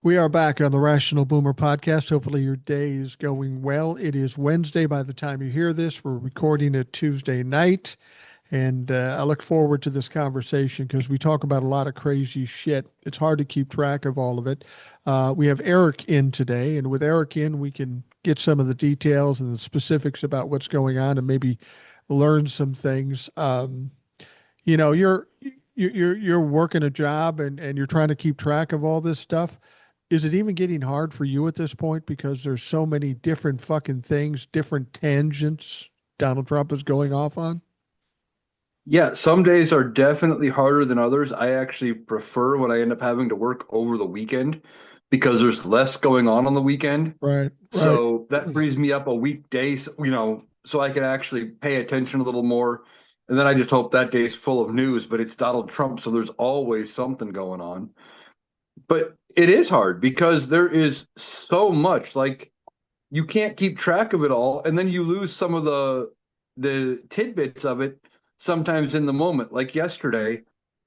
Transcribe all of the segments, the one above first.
We are back on the Rational Boomer podcast. Hopefully, your day is going well. It is Wednesday by the time you hear this. We're recording it Tuesday night. And I look forward to this conversation because we talk about a lot of crazy shit. It's hard to keep track of all of it. We have Eric in today. And with Eric in, we can get some of the details and the specifics about what's going on and maybe learn some things. You know, you're working a job and you're trying to keep track of all this stuff. Is it even getting hard for you at this point because there's so many different fucking things, different tangents Donald Trump is going off on? Yeah, some days are definitely harder than others. I actually prefer when I end up having to work over the weekend because there's less going on the weekend. Right, right. So that frees me up a weekday, so I can actually pay attention a little more. And then I just hope that day's full of news, but it's Donald Trump, so there's always something going on. But it is hard because there is so much, like you can't keep track of it all, and then you lose some of the tidbits of it sometimes in the moment. Like yesterday,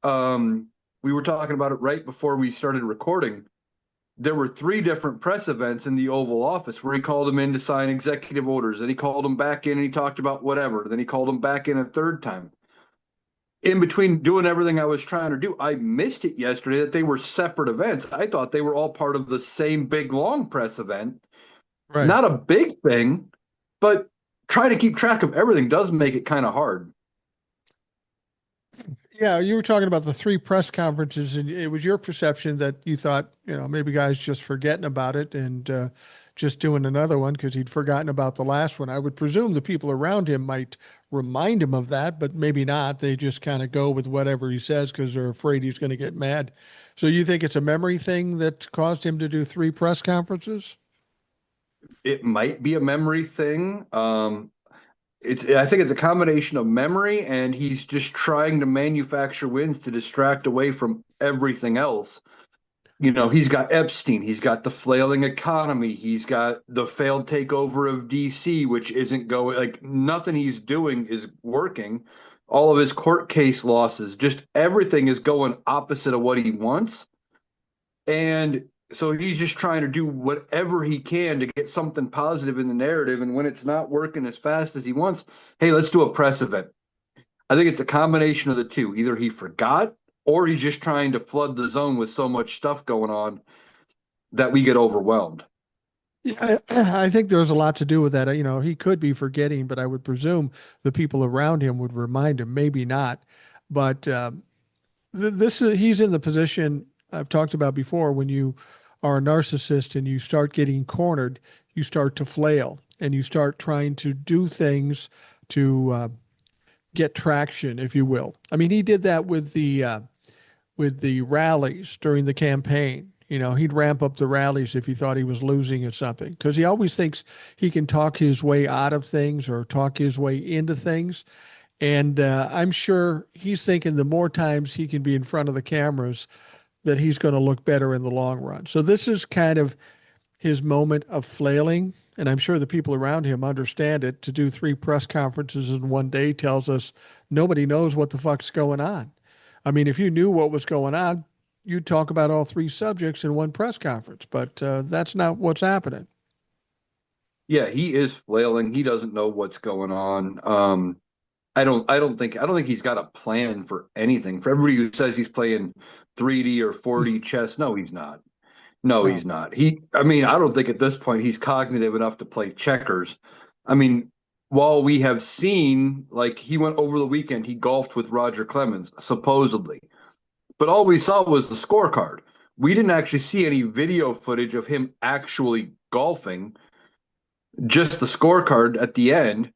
we were talking about it right before we started recording. There were three different press events in the Oval Office where he called him in to sign executive orders, and he called him back in and he talked about whatever. Then he called him back in a third time. In between doing everything I was trying to do, I missed it yesterday that they were separate events. I thought they were all part of the same big long press event. Right. Not a big thing, but trying to keep track of everything does make it kind of hard. Yeah, you were talking about the three press conferences, and it was your perception that you thought, maybe guys just forgetting about it and just doing another one because he'd forgotten about the last one. I would presume the people around him might remind him of that, but maybe not. They just kind of go with whatever he says because they're afraid he's going to get mad. So you think it's a memory thing that caused him to do three press conferences? It might be a memory thing. I think it's a combination of memory and he's just trying to manufacture wins to distract away from everything else. He's got Epstein, he's got the flailing economy, he's got the failed takeover of DC, which isn't going, like nothing he's doing is working. All of his court case losses, just everything is going opposite of what he wants. And so he's just trying to do whatever he can to get something positive in the narrative. And when it's not working as fast as he wants, hey, let's do a press event. I think it's a combination of the two. Either he forgot or he's just trying to flood the zone with so much stuff going on that we get overwhelmed. Yeah, I think there's a lot to do with that. He could be forgetting, but I would presume the people around him would remind him. Maybe not, but this is he's in the position I've talked about before. When you are a narcissist and you start getting cornered, you start to flail and you start trying to do things to get traction, if you will. I mean, he did that with the rallies during the campaign. He'd ramp up the rallies if he thought he was losing at something because he always thinks he can talk his way out of things or talk his way into things. And I'm sure he's thinking the more times he can be in front of the cameras, that he's going to look better in the long run. So this is kind of his moment of flailing. And I'm sure the people around him understand it. To do three press conferences in one day tells us nobody knows what the fuck's going on. I mean, if you knew what was going on, you'd talk about all three subjects in one press conference, but that's not what's happening. Yeah, he is flailing. He doesn't know what's going on. I don't think he's got a plan for anything. For everybody who says he's playing 3D or 4D chess, no, he's not. No, No. he's not. I mean, I don't think at this point he's cognitive enough to play checkers. I mean, while we have seen, like, he went over the weekend, he golfed with Roger Clemens, supposedly, but all we saw was the scorecard. We didn't actually see any video footage of him actually golfing, just the scorecard at the end.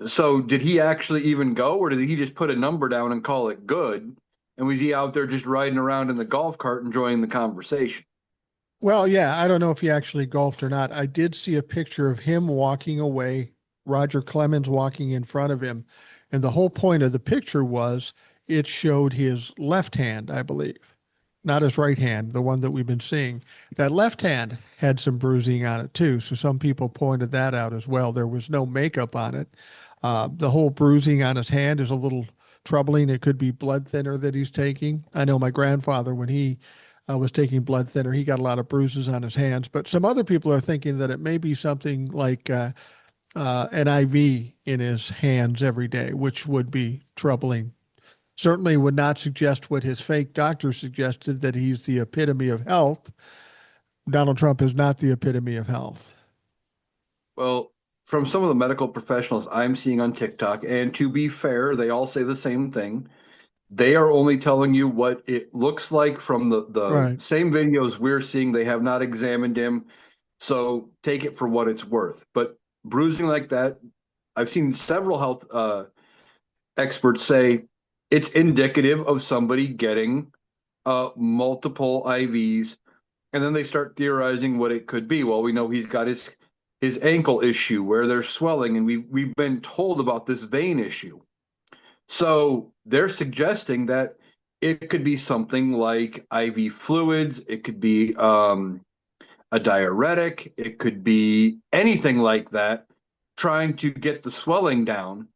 So, did he actually even go, or did he just put a number down and call it good? And was he out there just riding around in the golf cart enjoying the conversation? Well, yeah, I don't know if he actually golfed or not. I did see a picture of him walking away, Roger Clemens walking in front of him. And the whole point of the picture was it showed his left hand, I believe, not his right hand, the one that we've been seeing. That left hand had some bruising on it too. So some people pointed that out as well. There was no makeup on it. The whole bruising on his hand is a little troubling. It could be blood thinner that he's taking. I know my grandfather, when he was taking blood thinner. He got a lot of bruises on his hands. But some other people are thinking that it may be something like an IV in his hands every day, which would be troubling. Certainly would not suggest what his fake doctor suggested, that he's the epitome of health. Donald Trump is not the epitome of health. Well, from some of the medical professionals I'm seeing on TikTok, and to be fair, they all say the same thing. They are only telling you what it looks like from the Right, same videos we're seeing. They have not examined him. So take it for what it's worth. But bruising like that, I've seen several health experts say it's indicative of somebody getting multiple IVs, and then they start theorizing what it could be. Well, we know he's got his ankle issue where there's swelling, and we've been told about this vein issue. So they're suggesting that it could be something like IV fluids. It could be a diuretic. It could be anything like that, trying to get the swelling down.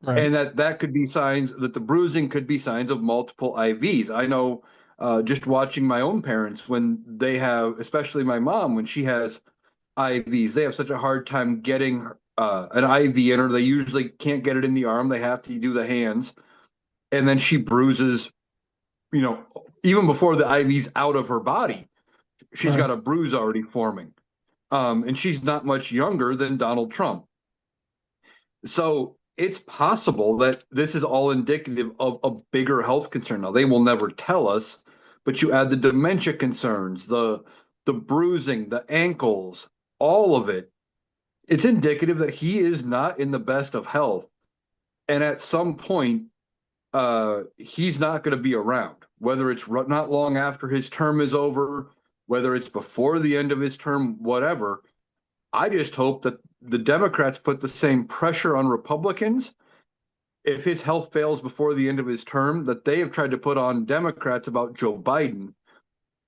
right. And that could be signs that the bruising could be signs of multiple IVs. I know just watching my own parents when they have, especially my mom, when she has IVs, they have such a hard time getting an IV in her. They usually can't get it in the arm. They have to do the hands. And then she bruises, you know, even before the IV's out of her body, she's Right. got a bruise already forming. And she's not much younger than Donald Trump. So it's possible that this is all indicative of a bigger health concern. Now, they will never tell us, but you add the dementia concerns, the bruising, the ankles, all of it. It's indicative that he is not in the best of health. And at some point, he's not going to be around, whether it's not long after his term is over, whether it's before the end of his term, whatever. I just hope that the Democrats put the same pressure on Republicans if his health fails before the end of his term that they have tried to put on Democrats about Joe Biden,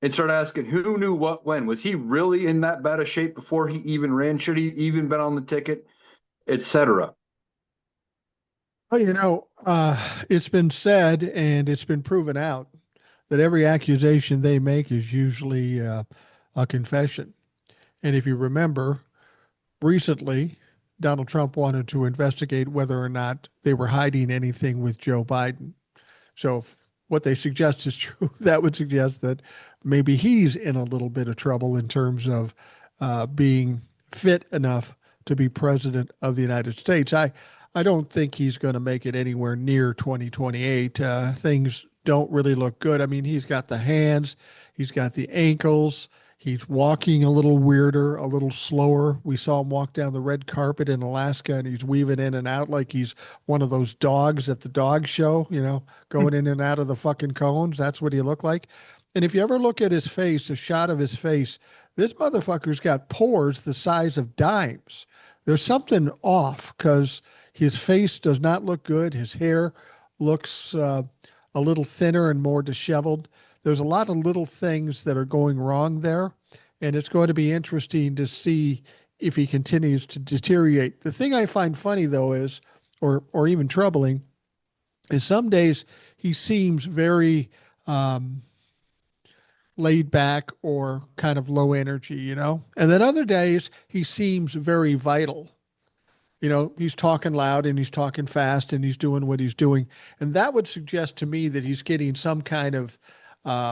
and start asking who knew what when. Was he really in that bad a shape before he even ran? Should he even been on the ticket, etc.? Well, it's been said and it's been proven out that every accusation they make is usually a confession. And if you remember, recently, Donald Trump wanted to investigate whether or not they were hiding anything with Joe Biden. So if what they suggest is true, that would suggest that maybe he's in a little bit of trouble in terms of being fit enough to be president of the United States. I don't think he's going to make it anywhere near 2028. Things don't really look good. I mean, he's got the hands, he's got the ankles. He's walking a little weirder, a little slower. We saw him walk down the red carpet in Alaska and he's weaving in and out like he's one of those dogs at the dog show, going in and out of the fucking cones. That's what he looked like. And if you ever look at his face, a shot of his face, this motherfucker's got pores the size of dimes. There's something off because his face does not look good. His hair looks a little thinner and more disheveled. There's a lot of little things that are going wrong there. And it's going to be interesting to see if he continues to deteriorate. The thing I find funny, though, is, or even troubling, is some days he seems very laid back or kind of low energy, And then other days he seems very vital. He's talking loud and he's talking fast and he's doing what he's doing. And that would suggest to me that he's getting some kind of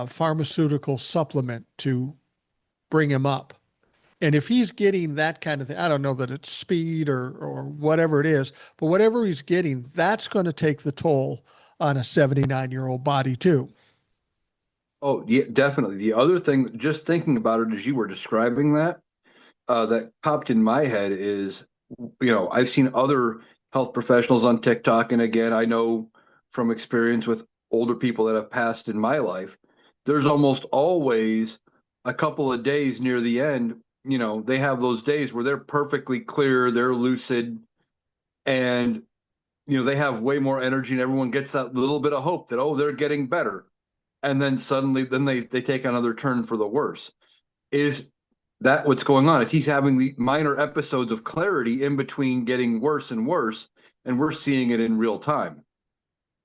pharmaceutical supplement to bring him up. And if he's getting that kind of thing, I don't know that it's speed or whatever it is, but whatever he's getting, that's going to take the toll on a 79-year-old body too. Oh, yeah, definitely. The other thing, just thinking about it as you were describing that popped in my head is, I've seen other health professionals on TikTok, and again, I know from experience with older people that have passed in my life, there's almost always a couple of days near the end. They have those days where they're perfectly clear, they're lucid, and they have way more energy, and everyone gets that little bit of hope that, oh, they're getting better. And then suddenly, then they take another turn for the worse. Is that what's going on? Is he's having the minor episodes of clarity in between getting worse and worse, and we're seeing it in real time.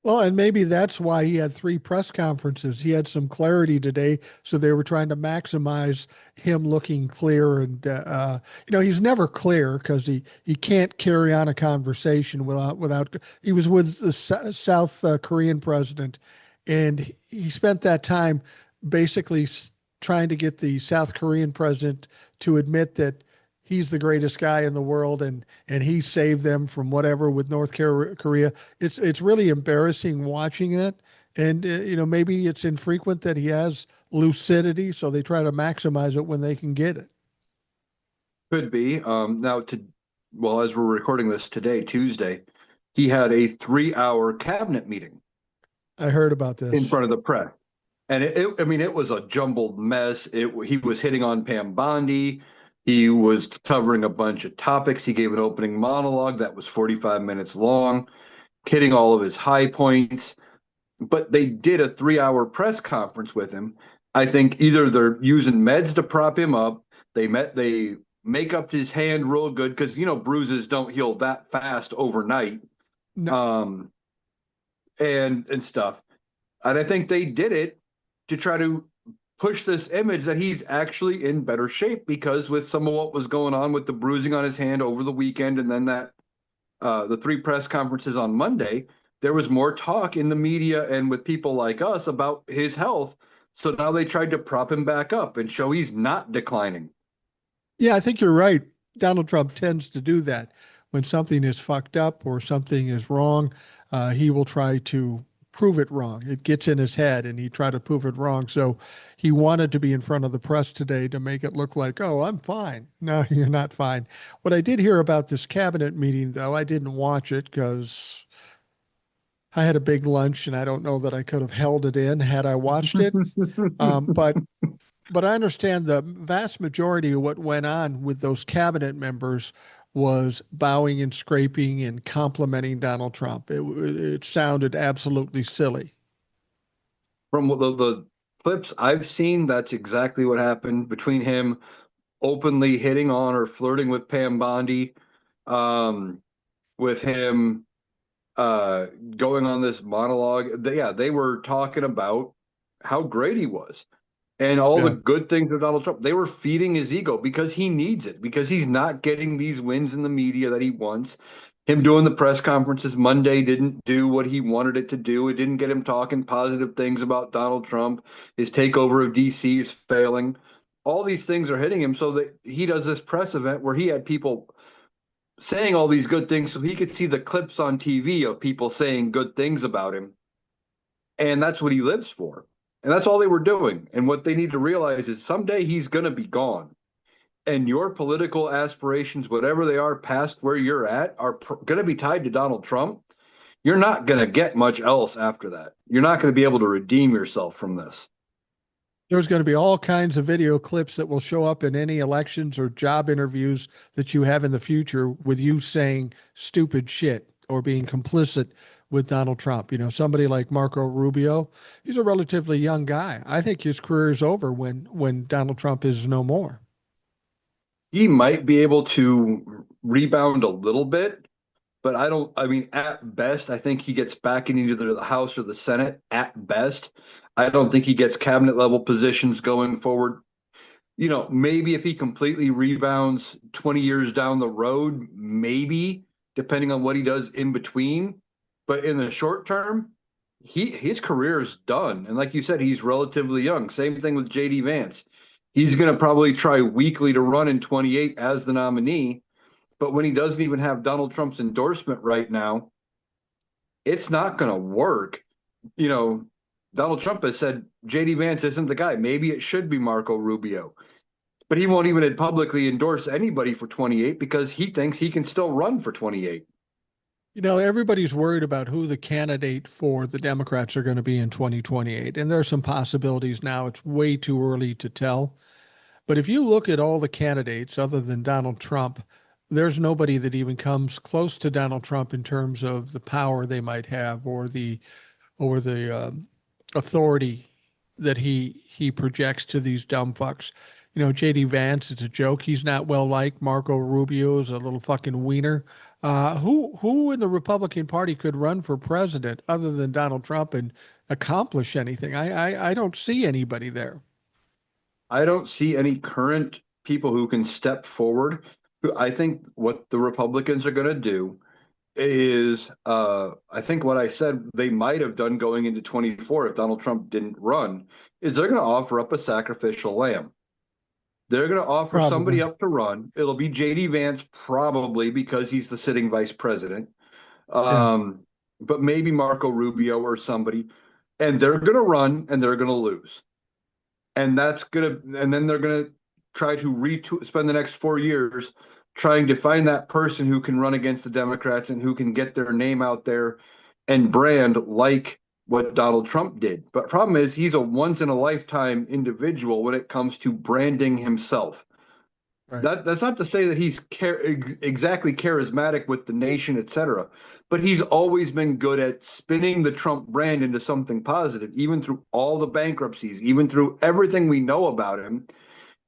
Well, and maybe that's why he had three press conferences. He had some clarity today, so they were trying to maximize him looking clear. And he's never clear because he can't carry on a conversation without. He was with the South Korean president, and he spent that time basically trying to get the South Korean president to admit that he's the greatest guy in the world and he saved them from whatever with North Korea. It's really embarrassing watching it, and maybe it's infrequent that he has lucidity, so they try to maximize it when they can get it. Could be. Well, as we're recording this today, Tuesday, he had a 3 hour cabinet meeting I heard about in this. front of the press. And I mean, it was a jumbled mess. He was hitting on Pam Bondi. He was covering a bunch of topics. He gave an opening monologue that was 45 minutes long, hitting all of his high points. But they did a 3 hour press conference with him. I think either they're using meds to prop him up. They make up his hand real good because bruises don't heal that fast overnight, No, um, and stuff. And I think they did it to try to push this image that he's actually in better shape because with some of what was going on with the bruising on his hand over the weekend and then that the three press conferences on Monday, there was more talk in the media and with people like us about his health. So now they tried to prop him back up and show he's not declining. yeah, I think you're right. Donald Trump tends to do that. When something is fucked up or something is wrong, he will try to prove it wrong. It gets in his head and he try to prove it wrong. So he wanted to be in front of the press today to make it look like, oh, I'm fine. No, you're not fine. What I did hear about this cabinet meeting, though, I didn't watch it because I had a big lunch and I don't know that I could have held it in had I watched it. Um, but but I understand the vast majority of what went on with those cabinet members was bowing and scraping and complimenting Donald Trump. It sounded absolutely silly. From the clips I've seen, that's exactly what happened between him openly hitting on or flirting with Pam Bondi, um, with him uh, going on this monologue. Yeah, they were talking about how great he was and all the Yeah. good things of Donald Trump. They were feeding his ego because he needs it, because he's not getting these wins in the media that he wants. Him doing the press conferences Monday didn't do what he wanted it to do. It didn't get him talking positive things about Donald Trump. His takeover of DC is failing. All these things are hitting him so that he does this press event where he had people saying all these good things so he could see the clips on TV of people saying good things about him. And that's what he lives for. And that's all they were doing. And what they need to realize is someday he's going to be gone. And your political aspirations, whatever they are past where you're at, are going to be tied to Donald Trump. You're not going to get much else after that. You're not going to be able to redeem yourself from this. There's going to be all kinds of video clips that will show up in any elections or job interviews that you have in the future with you saying stupid shit or being complicit with Donald Trump. Somebody like Marco Rubio, he's a relatively young guy. I think his career is over when Donald Trump is no more. He might be able to rebound a little bit, but I don't. I mean, at best, I think he gets back in either the House or the Senate. At best, I don't think he gets cabinet level positions going forward. Maybe if he completely rebounds 20 years down the road, maybe, depending on what he does in between. But in the short term, his career is done. And like you said, he's relatively young. Same thing with JD Vance. He's going to probably try weekly to run in 28 as the nominee. But when he doesn't even have Donald Trump's endorsement right now, it's not going to work. You know, Donald Trump has said JD Vance isn't the guy. Maybe it should be Marco Rubio, but he won't even publicly endorse anybody for 28 because he thinks he can still run for 28. Everybody's worried about who the candidate for the Democrats are going to be in 2028. And there are some possibilities now. It's way too early to tell. But if you look at all the candidates other than Donald Trump, there's nobody that even comes close to Donald Trump in terms of the power they might have or the authority that he projects to these dumb fucks. JD Vance is a joke. He's not well liked. Marco Rubio is a little fucking wiener. Who in the Republican Party could run for president other than Donald Trump and accomplish anything? I don't see anybody there. I don't see any current people who can step forward. I think what the Republicans are going to do is, I think what I said they might have done going into 24 if Donald Trump didn't run, is they're going to offer up a sacrificial lamb. They're going to offer somebody Probably. up to run. It'll be JD Vance, probably because he's the sitting vice president, Yeah. um, but maybe Marco Rubio or somebody. And they're going to run and they're going to lose. And then they're going to try to spend the next 4 years trying to find that person who can run against the Democrats and who can get their name out there and brand like what Donald Trump did. But problem is, he's a once in a lifetime individual when it comes to branding himself. Right. That's not to say that he's exactly charismatic with the nation, etc. But he's always been good at spinning the Trump brand into something positive, even through all the bankruptcies, even through everything we know about him.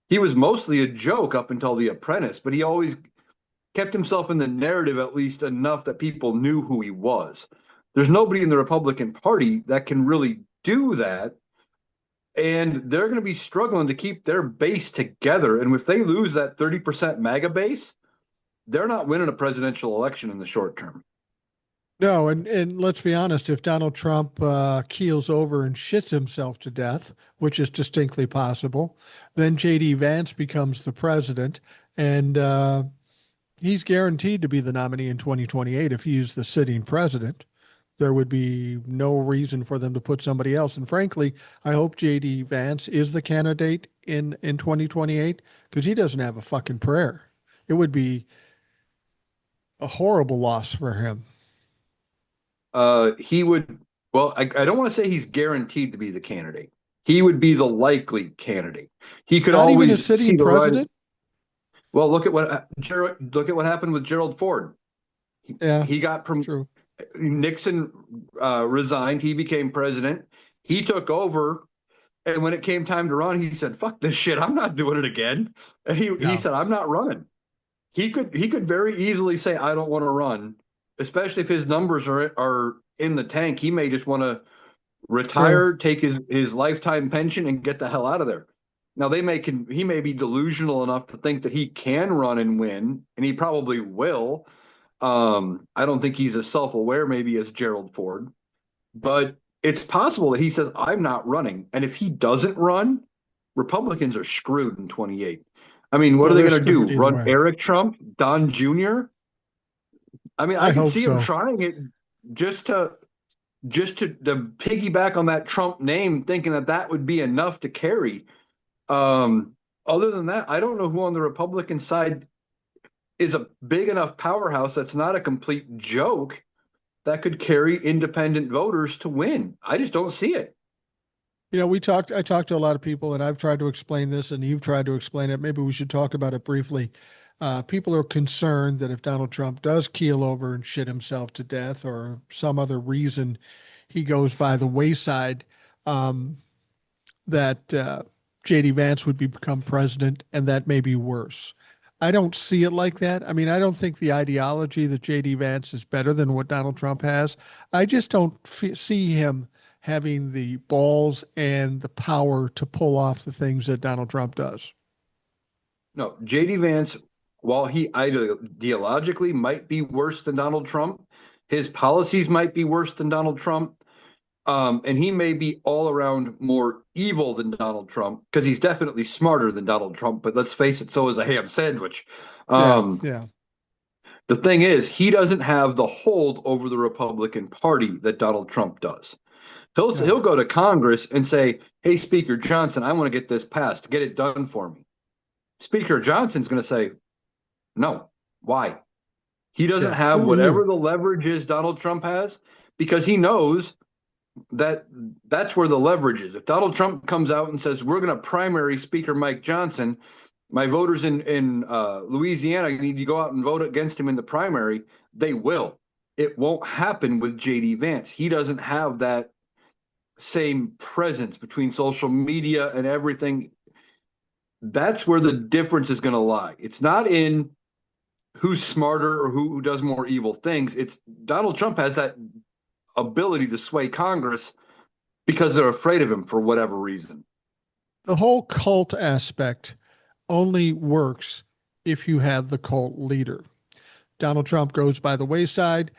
He was mostly a joke up until The Apprentice, but he always kept himself in the narrative at least enough that people knew who he was. There's nobody in the Republican Party that can really do that, and they're going to be struggling to keep their base together. And if they lose that 30% MAGA base, they're not winning a presidential election in the short term. No, and let's be honest, if Donald Trump keels over and shits himself to death, which is distinctly possible, then JD Vance becomes the president, and he's guaranteed to be the nominee in 2028 if he's the sitting president. There would be no reason for them to put somebody else. And frankly, I hope JD Vance is the candidate in 2028 because he doesn't have a fucking prayer. It would be a horrible loss for him. He would, well, I don't want to say he's guaranteed to be the candidate. He would be the likely candidate. He could Not even a always see sitting the rise. president. Well, look at what happened with Gerald Ford. He, Yeah, he got from true. Nixon resigned. He became president. He took over, and when it came time to run, he said, "Fuck this shit. I'm not doing it again." And he Yeah. said, "I'm not running." He could very easily say, "I don't want to run," especially if his numbers are in the tank. He may just want to True. retire, take his lifetime pension, and get the hell out of there. Now he may be delusional enough to think that he can run and win, and he probably will. I don't think he's as self-aware maybe as Gerald Ford, but it's possible that he says, "I'm not running." And if he doesn't run, Republicans are screwed in 28. I mean, what are Well, they they're going to do? screwed either Run way. Eric Trump, Don Jr.? I mean, I I could hope see him so. trying it just to to piggyback on that Trump name, thinking that that would be enough to carry. Um, Other than that, I don't know who on the Republican side is a big enough powerhouse that's not a complete joke that could carry independent voters to win. I just don't see it. I talked to a lot of people and I've tried to explain this and you've tried to explain it. Maybe we should talk about it briefly. People are concerned that if Donald Trump does keel over and shit himself to death or some other reason he goes by the wayside, um, that JD Vance would become president, and that may be worse. I don't see it like that. I mean, I don't think the ideology that JD Vance is better than what Donald Trump has. I just don't see him having the balls and the power to pull off the things that Donald Trump does. No, JD Vance, while he ideologically might be worse than Donald Trump, his policies might be worse than Donald Trump. And he may be all around more evil than Donald Trump because he's definitely smarter than Donald Trump. But let's face it, so is a ham sandwich. Yeah, Um, yeah, the thing is, he doesn't have the hold over the Republican Party that Donald Trump does. He'll no, go to Congress and say, "Hey, Speaker Johnson, I want to get this passed. Get it done for me." Speaker Johnson's going to say, "No, why?" He doesn't yeah. have Who are whatever you? the leverage is Donald Trump has because he knows that that's where the leverage is. If Donald Trump comes out and says, "We're going to primary Speaker Mike Johnson, my voters in Louisiana need to go out and vote against him in the primary," they will. It won't happen with JD Vance. He doesn't have that same presence between social media and everything. That's where the difference is going to lie. It's not in who's smarter or who does more evil things. It's Donald Trump has that ability to sway Congress because they're afraid of him for whatever reason. The whole cult aspect only works if you have the cult leader. Donald Trump goes by the wayside.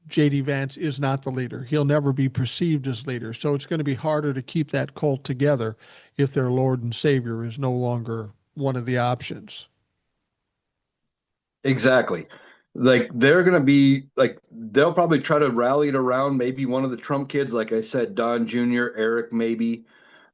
JD Vance is not the leader. He'll never be perceived as leader. So it's going to be harder to keep that cult together if their Lord and Savior is no longer one of the options. Exactly. Like they're going to be like they'll probably try to rally it around maybe one of the Trump kids, like I said, Don Jr., Eric, maybe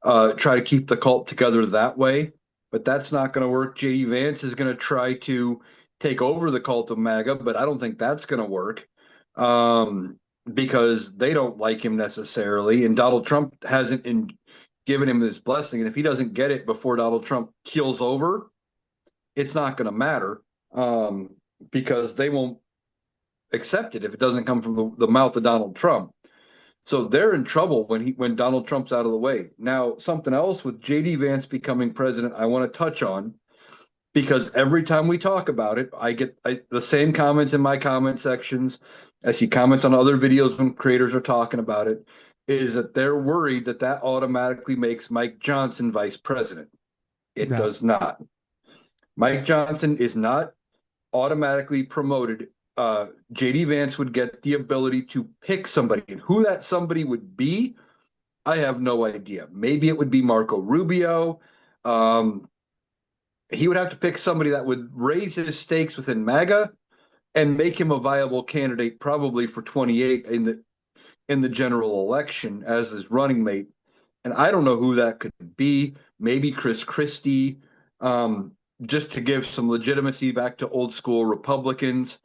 try to keep the cult together that way. But that's not going to work. JD Vance is going to try to take over the cult of MAGA, but I don't think that's going to work um, because they don't like him necessarily. And Donald Trump hasn't given him his blessing. And if he doesn't get it before Donald Trump keels over, it's not going to matter um, because they won't accept it if it doesn't come from the mouth of Donald Trump. So they're in trouble when Donald Trump's out of the way. Now, something else with JD Vance becoming president, I want to touch on because every time we talk about it, I get the same comments in my comment sections. I see comments on other videos when creators are talking about it. Is that they're worried that that automatically makes Mike Johnson vice president? It No, does not. Mike Johnson is not automatically promoted. JD Vance would get the ability to pick somebody, and who that somebody would be, I have no idea. Maybe it would be Marco Rubio. Um, he would have to pick somebody that would raise his stakes within MAGA and make him a viable candidate, probably for 28 in the general election as his running mate. And I don't know who that could be. Maybe Chris Christie, um, just to give some legitimacy back to old school Republicans.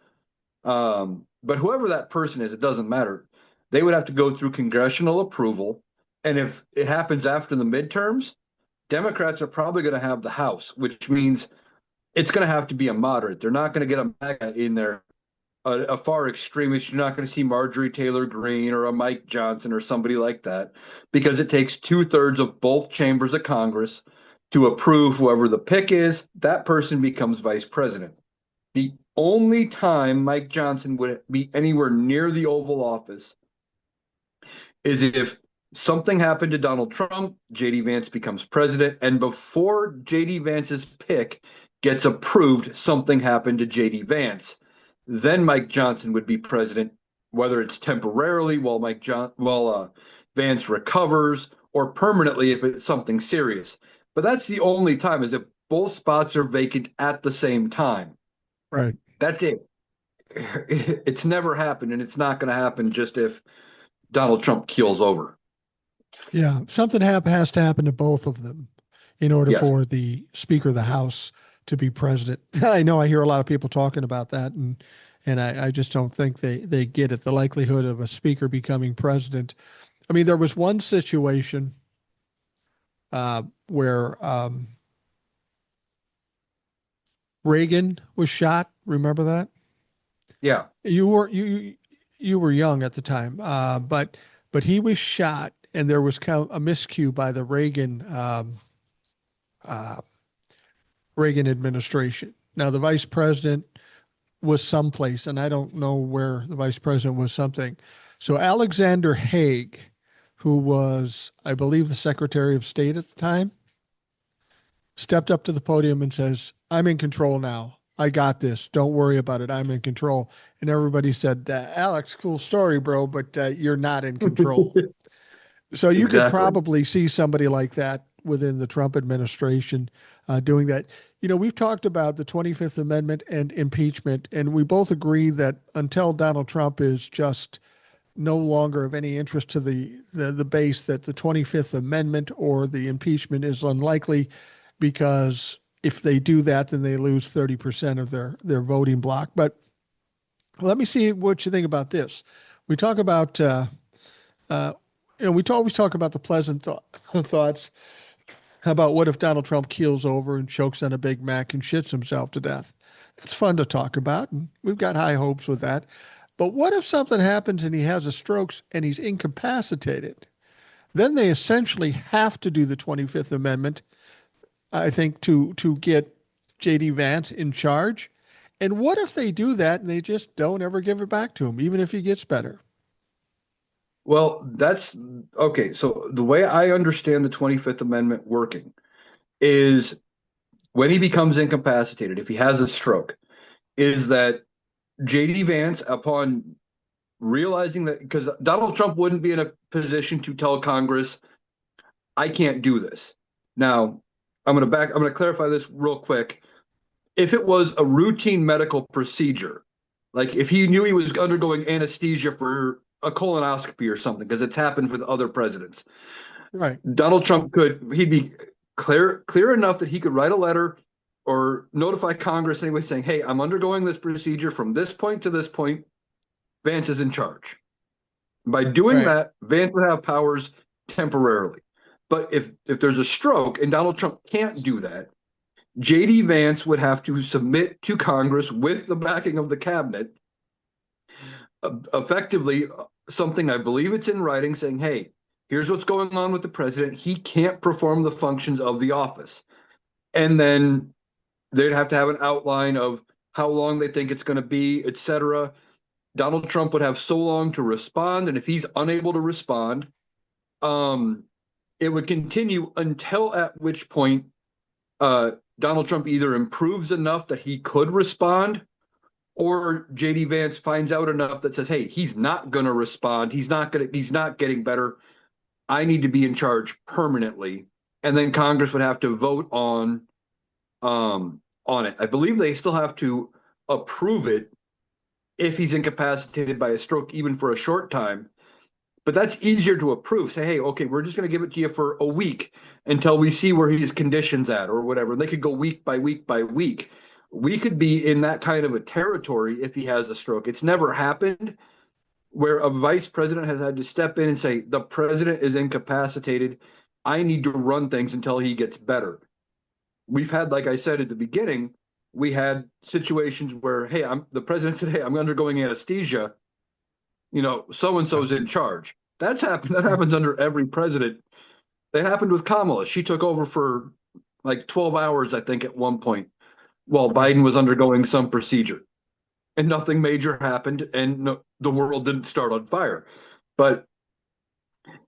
But whoever that person is, it doesn't matter. They would have to go through congressional approval. And if it happens after the midterms, Democrats are probably going to have the House, which means it's going to have to be a moderate. They're not going to get a MAGA in there, a far extremist. You're not going to see Marjorie Taylor Greene or a Mike Johnson or somebody like that, because it takes two-thirds of both chambers of Congress to approve whoever the pick is. That person becomes vice president. The only time Mike Johnson would be anywhere near the Oval Office is if something happened to Donald Trump, JD Vance becomes president, and before JD Vance's pick gets approved, something happened to JD Vance. Then Mike Johnson would be president, whether it's temporarily while Vance recovers, or permanently if it's something serious. But that's the only time, is if both spots are vacant at the same time. right. That's it. It's never happened, and it's not going to happen just if Donald Trump keels over. Yeah, something has to happen to both of them in order Yes. for the Speaker of the House to be president. I know I hear a lot of people talking about that, and I just don't think they get it. The likelihood of a speaker becoming president. I mean, there was one situation where Reagan was shot. Remember that? Yeah. You were young at the time, but he was shot, and there was kind of a miscue by the uh, Reagan administration. Now the vice president was someplace, and I don't know where the vice president was something. So Alexander Haig, who was, I believe, the Secretary of State at the time, stepped up to the podium and says, "I'm in control now. I got this. Don't worry about it. I'm in control." And everybody said, "Alex, cool story, bro, but you're not in control." So you could Exactly. probably see somebody like that within the Trump administration doing that. You know, we've talked about the 25th Amendment and impeachment, and we both agree that until Donald Trump is just no longer of any interest to the base, that the 25th Amendment or the impeachment is unlikely, because if they do that, then they lose 30% of their voting block. But let me see what you think about this. We talk about uh, we always talk about the pleasant thoughts. How about what if Donald Trump keels over and chokes on a Big Mac and shits himself to death? It's fun to talk about, and we've got high hopes with that. But what if something happens and he has a stroke and he's incapacitated? Then they essentially have to do the 25th Amendment. I think, to get JD Vance in charge. And what if they do that and they just don't ever give it back to him, even if he gets better? Well, that's okay. So the way I understand the 25th Amendment working is when he becomes incapacitated, if he has a stroke, is that JD Vance, upon realizing that, because Donald Trump wouldn't be in a position to tell Congress, I can't do this. Now, I'm going to clarify this real quick. If it was a routine medical procedure, like if he knew he was undergoing anesthesia for a colonoscopy or something, because it's happened with other presidents, Right, Donald Trump he'd be clear enough that he could write a letter or notify Congress anyway saying, hey, I'm undergoing this procedure from this point to this point. Vance is in charge. By doing right, that, Vance would have powers temporarily. But if there's a stroke and Donald Trump can't do that, JD Vance would have to submit to Congress with the backing of the cabinet, effectively something I believe it's in writing saying, hey, here's what's going on with the president. He can't perform the functions of the office. And then they'd have to have an outline of how long they think it's going to be, et cetera. Donald Trump would have so long to respond. And if he's unable to respond, um, it would continue until at which point Donald Trump either improves enough that he could respond, or JD Vance finds out enough that says, "Hey, he's not going to respond. He's not getting better. I need to be in charge permanently." And then Congress would have to vote on it. I believe they still have to approve it if he's incapacitated by a stroke, even for a short time. But that's easier to approve. Say, hey, okay, we're just going to give it to you for a week until we see where his condition's at or whatever. And they could go week by week by week. We could be in that kind of a territory if he has a stroke. It's never happened where a vice president has had to step in and say, the president is incapacitated. I need to run things until he gets better. We've had, like I said at the beginning, we had situations where, hey, the president said, hey, I'm undergoing anesthesia, so and yeah, so's in charge. That's happened. That right, happens under every president. It happened with Kamala. She took over for like 12 hours, I think, at one point while right. Biden was undergoing some procedure, and nothing major happened, and no, the world didn't start on fire. But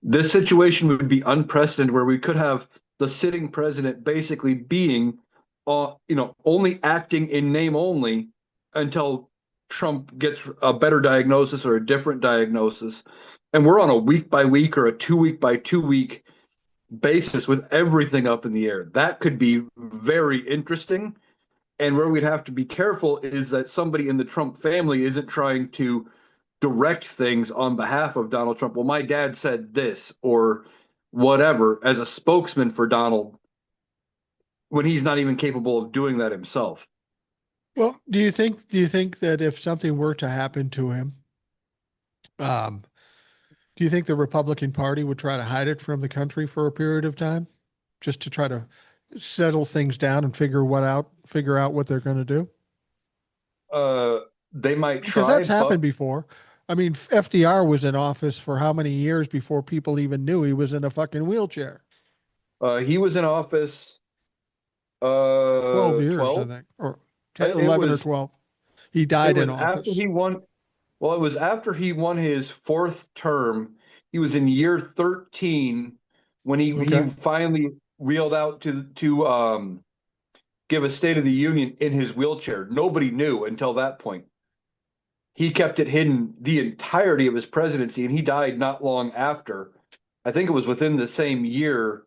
this situation would be unprecedented, where we could have the sitting president basically being, only acting in name only until Trump gets a better diagnosis or a different diagnosis. And we're on a week by week or a 2 week by 2 week basis with everything up in the air. That could be very interesting. And where we'd have to be careful is that somebody in the Trump family isn't trying to direct things on behalf of Donald Trump. Well, my dad said this or whatever as a spokesman for Donald when he's not even capable of doing that himself. Well, do you think that if something were to happen to him, um, do you think the Republican Party would try to hide it from the country for a period of time, just to try to settle things down and figure out what they're going to do? Uh, they might Because try, that's but happened before. I mean, FDR was in office for how many years before people even knew he was in a fucking wheelchair? he was in office 12 years, I 12. think, or 10, It 11 or was 12. He it died in was after office. he won. Well, it was after he won his fourth term. He was in year 13 when he Okay. finally wheeled out to give a State of the Union in his wheelchair. Nobody knew until that point. He kept it hidden the entirety of his presidency, and he died not long after. I think it was within the same year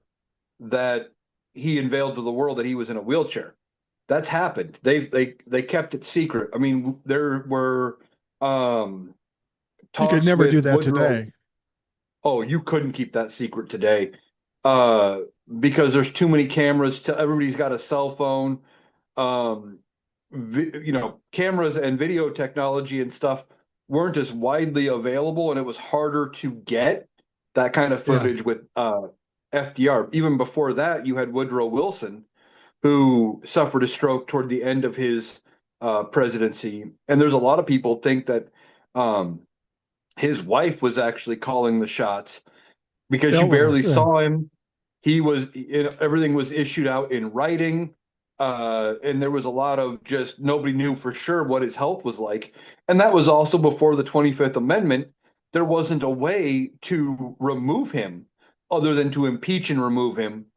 that he unveiled to the world that he was in a wheelchair. That's happened. They kept it secret. I mean, there were um, You could talks never do with that Woodrow. today. Oh, you couldn't keep that secret today, uh, because there's too many cameras. Everybody's got a cell phone. Um, Cameras and video technology and stuff weren't as widely available, and it was harder to get that kind of Yeah. footage with FDR. Even before that, you had Woodrow Wilson, who suffered a stroke toward the end of his presidency. And there's a lot of people think that um, his wife was actually calling the shots because you Eleanor. barely Yeah. saw him. everything was issued out in writing. And there was a lot of just nobody knew for sure what his health was like. And that was also before the 25th Amendment. There wasn't a way to remove him other than to impeach and remove him.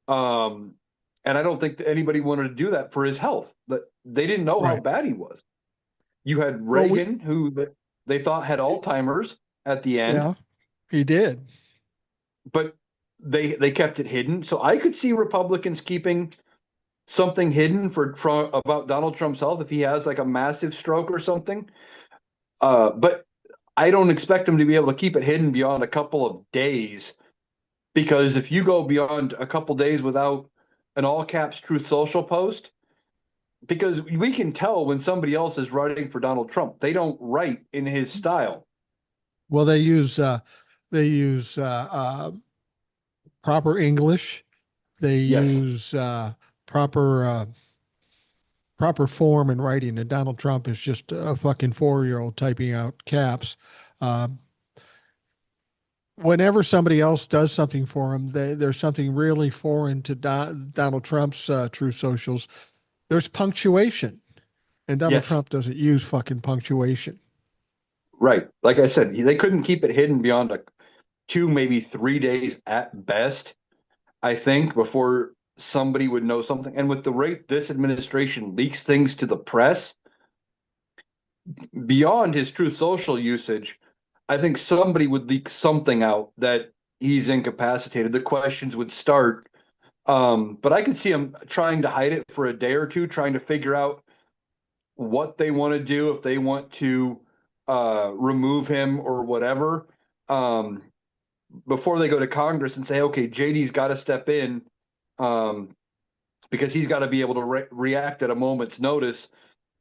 Um, and I don't think that anybody wanted to do that for his health. But they didn't know how Right. bad he was. You had Well, Reagan, who they thought had Alzheimer's at the end, yeah, he did. but they kept it hidden. So I could see Republicans keeping something hidden from about Donald Trump's health if he has like a massive stroke or something. But I don't expect him to be able to keep it hidden beyond a couple of days because if you go beyond a couple days without an all caps Truth Social post, because we can tell when somebody else is writing for Donald Trump, they don't write in his style. Well, they use proper English. They Yes, use proper proper form in writing, and Donald Trump is just a fucking 4-year-old typing out caps. Uh, Whenever somebody else does something for him, there's something really foreign to Donald Trump's True Socials. There's punctuation, and Donald yes, Trump doesn't use fucking punctuation. right. Like I said, they couldn't keep it hidden beyond a 2, maybe 3 days at best, I think, before somebody would know something. And with the rate this administration leaks things to the press, beyond his Truth Social usage, I think somebody would leak something out that he's incapacitated. The questions would start. But I could see him trying to hide it for a day or two, trying to figure out what they want to do, if they want to remove him or whatever, um, before they go to Congress and say, okay, JD's got to step in um, because he's got to be able to react at a moment's notice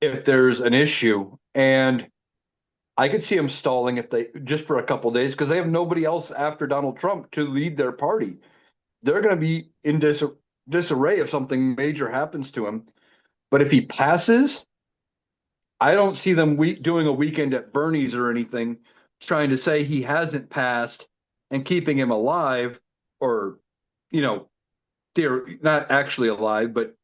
if there's an issue. And I could see them stalling if they just for a couple of days because they have nobody else after Donald Trump to lead their party. They're going to be in disarray if something major happens to him. But if he passes, I don't see them doing a weekend at Bernie's or anything, trying to say he hasn't passed and keeping him alive, or you know, they're not actually alive, but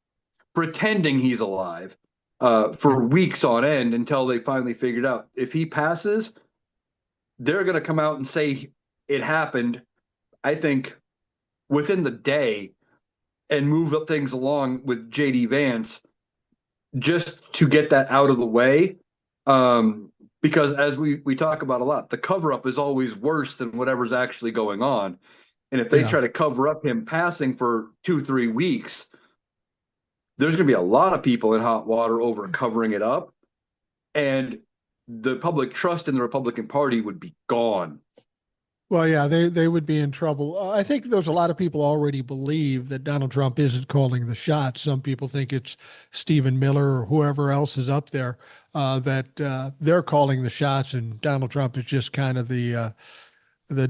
pretending he's alive Yeah. for weeks on end until they finally figured out if he passes, they're going to come out and say it happened. I think within the day and move up things along with JD Vance just to get that out of the way. Um, because as we talk about a lot, the cover up is always worse than whatever's actually going on. And if they Yeah. try to cover up him passing for 2, 3 weeks, there's going to be a lot of people in hot water over covering it up. And the public trust in the Republican Party would be gone. Well, yeah, they would be in trouble. I think there's a lot of people already believe that Donald Trump isn't calling the shots. Some people think it's Stephen Miller or whoever else is up there that they're calling the shots, and Donald Trump is just kind of the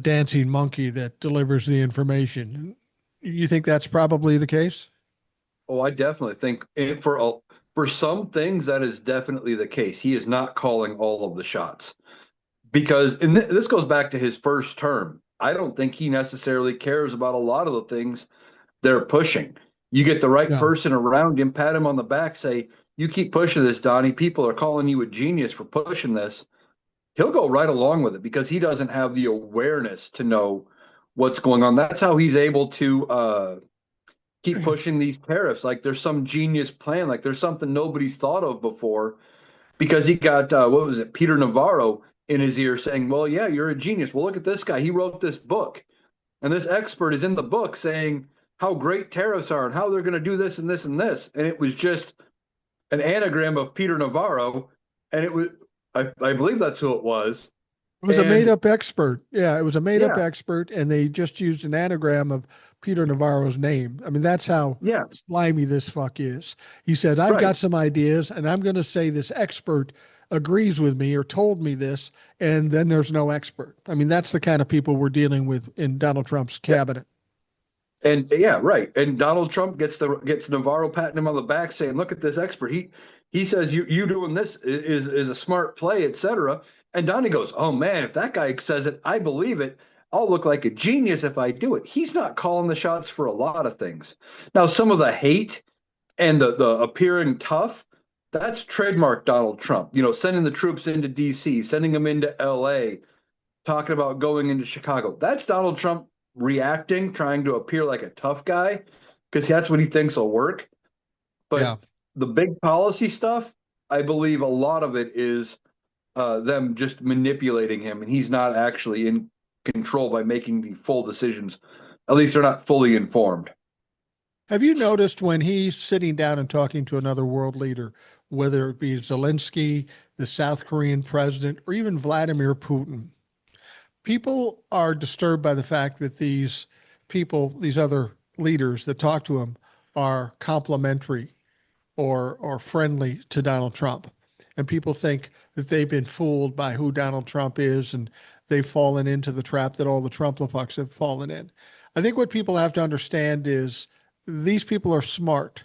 dancing monkey that delivers the information. You think that's probably the case? Oh, I definitely think for some things that is definitely the case. He is not calling all of the shots because this goes back to his first term. I don't think he necessarily cares about a lot of the things they're pushing. You get the right No. person around him, pat him on the back, say, "You keep pushing this, Donnie. People are calling you a genius for pushing this." He'll go right along with it because he doesn't have the awareness to know what's going on. That's how he's able to keep pushing these tariffs. Like there's some genius plan, like there's something nobody's thought of before because he got what was it, Peter Navarro in his ear saying, "Well, yeah, you're a genius. Well, look at this guy. He wrote this book, and this expert is in the book saying how great tariffs are and how they're going to do this and this and this." And it was just an anagram of Peter Navarro, and it was I believe that's who it was. It was a made And up expert. Yeah, it was a made up yeah, expert, and they just used an anagram of Peter Navarro's name. I mean, that's how yeah, slimy this fuck is. He said, I've right. got some ideas, and I'm going to say this expert agrees with me or told me this, and then there's no expert. I mean, that's the kind of people we're dealing with in Donald Trump's Yeah. cabinet. And yeah, right. And Donald Trump gets Navarro patting him on the back, saying, "Look at this expert. He says you doing this is a smart play, etc." And Donnie goes, "Oh man, if that guy says it, I believe it." I'll look like a genius if I do it. He's not calling the shots for a lot of things. Now, some of the hate and the appearing tough, that's trademark Donald Trump. You know, sending the troops into DC, sending them into LA, talking about going into Chicago. That's Donald Trump reacting, trying to appear like a tough guy because that's what he thinks will work. Yeah. But the big policy stuff, I believe a lot of it is them just manipulating him, and he's not actually in control by making the full decisions. At least they're not fully informed. Have you noticed when he's sitting down and talking to another world leader, whether it be Zelensky, the South Korean president, or even Vladimir Putin, people are disturbed by the fact that these people, these other leaders that talk to him, are complimentary or friendly to Donald Trump. And people think that they've been fooled by who Donald Trump is and they've fallen into the trap that all the Trump-a-fucks have fallen in. I think what people have to understand is these people are smart.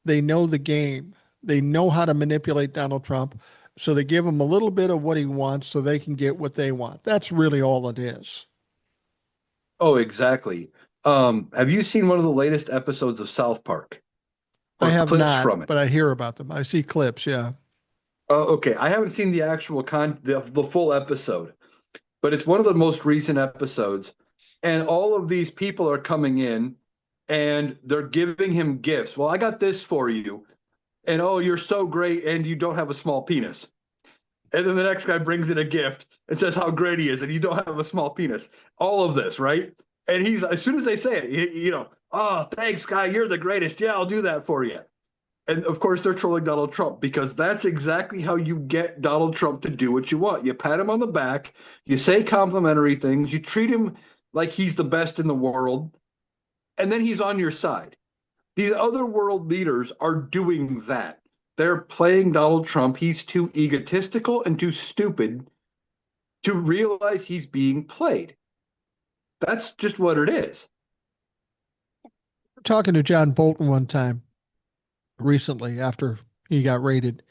They know the game. They know how to manipulate Donald Trump. So they give him a little bit of what he wants so they can get what they want. That's really all it is. Oh, exactly. Have you seen one of the latest episodes of South Park I or have clips not, from it? but I hear about them. I see clips. Yeah. Okay, I haven't seen the actual the full episode, but it's one of the most recent episodes, and all of these people are coming in and they're giving him gifts. Well, I got this for you, and oh, you're so great, and you don't have a small penis. And then the next guy brings in a gift and says how great he is, and you don't have a small penis. All of this, right? And he's as soon as they say it, oh, thanks, guy, you're the greatest. Yeah, I'll do that for you. And of course, they're trolling Donald Trump because that's exactly how you get Donald Trump to do what you want. You pat him on the back, you say complimentary things, you treat him like he's the best in the world, and then he's on your side. These other world leaders are doing that. They're playing Donald Trump. He's too egotistical and too stupid to realize he's being played. That's just what it is. Talking to John Bolton one time recently after he got raided,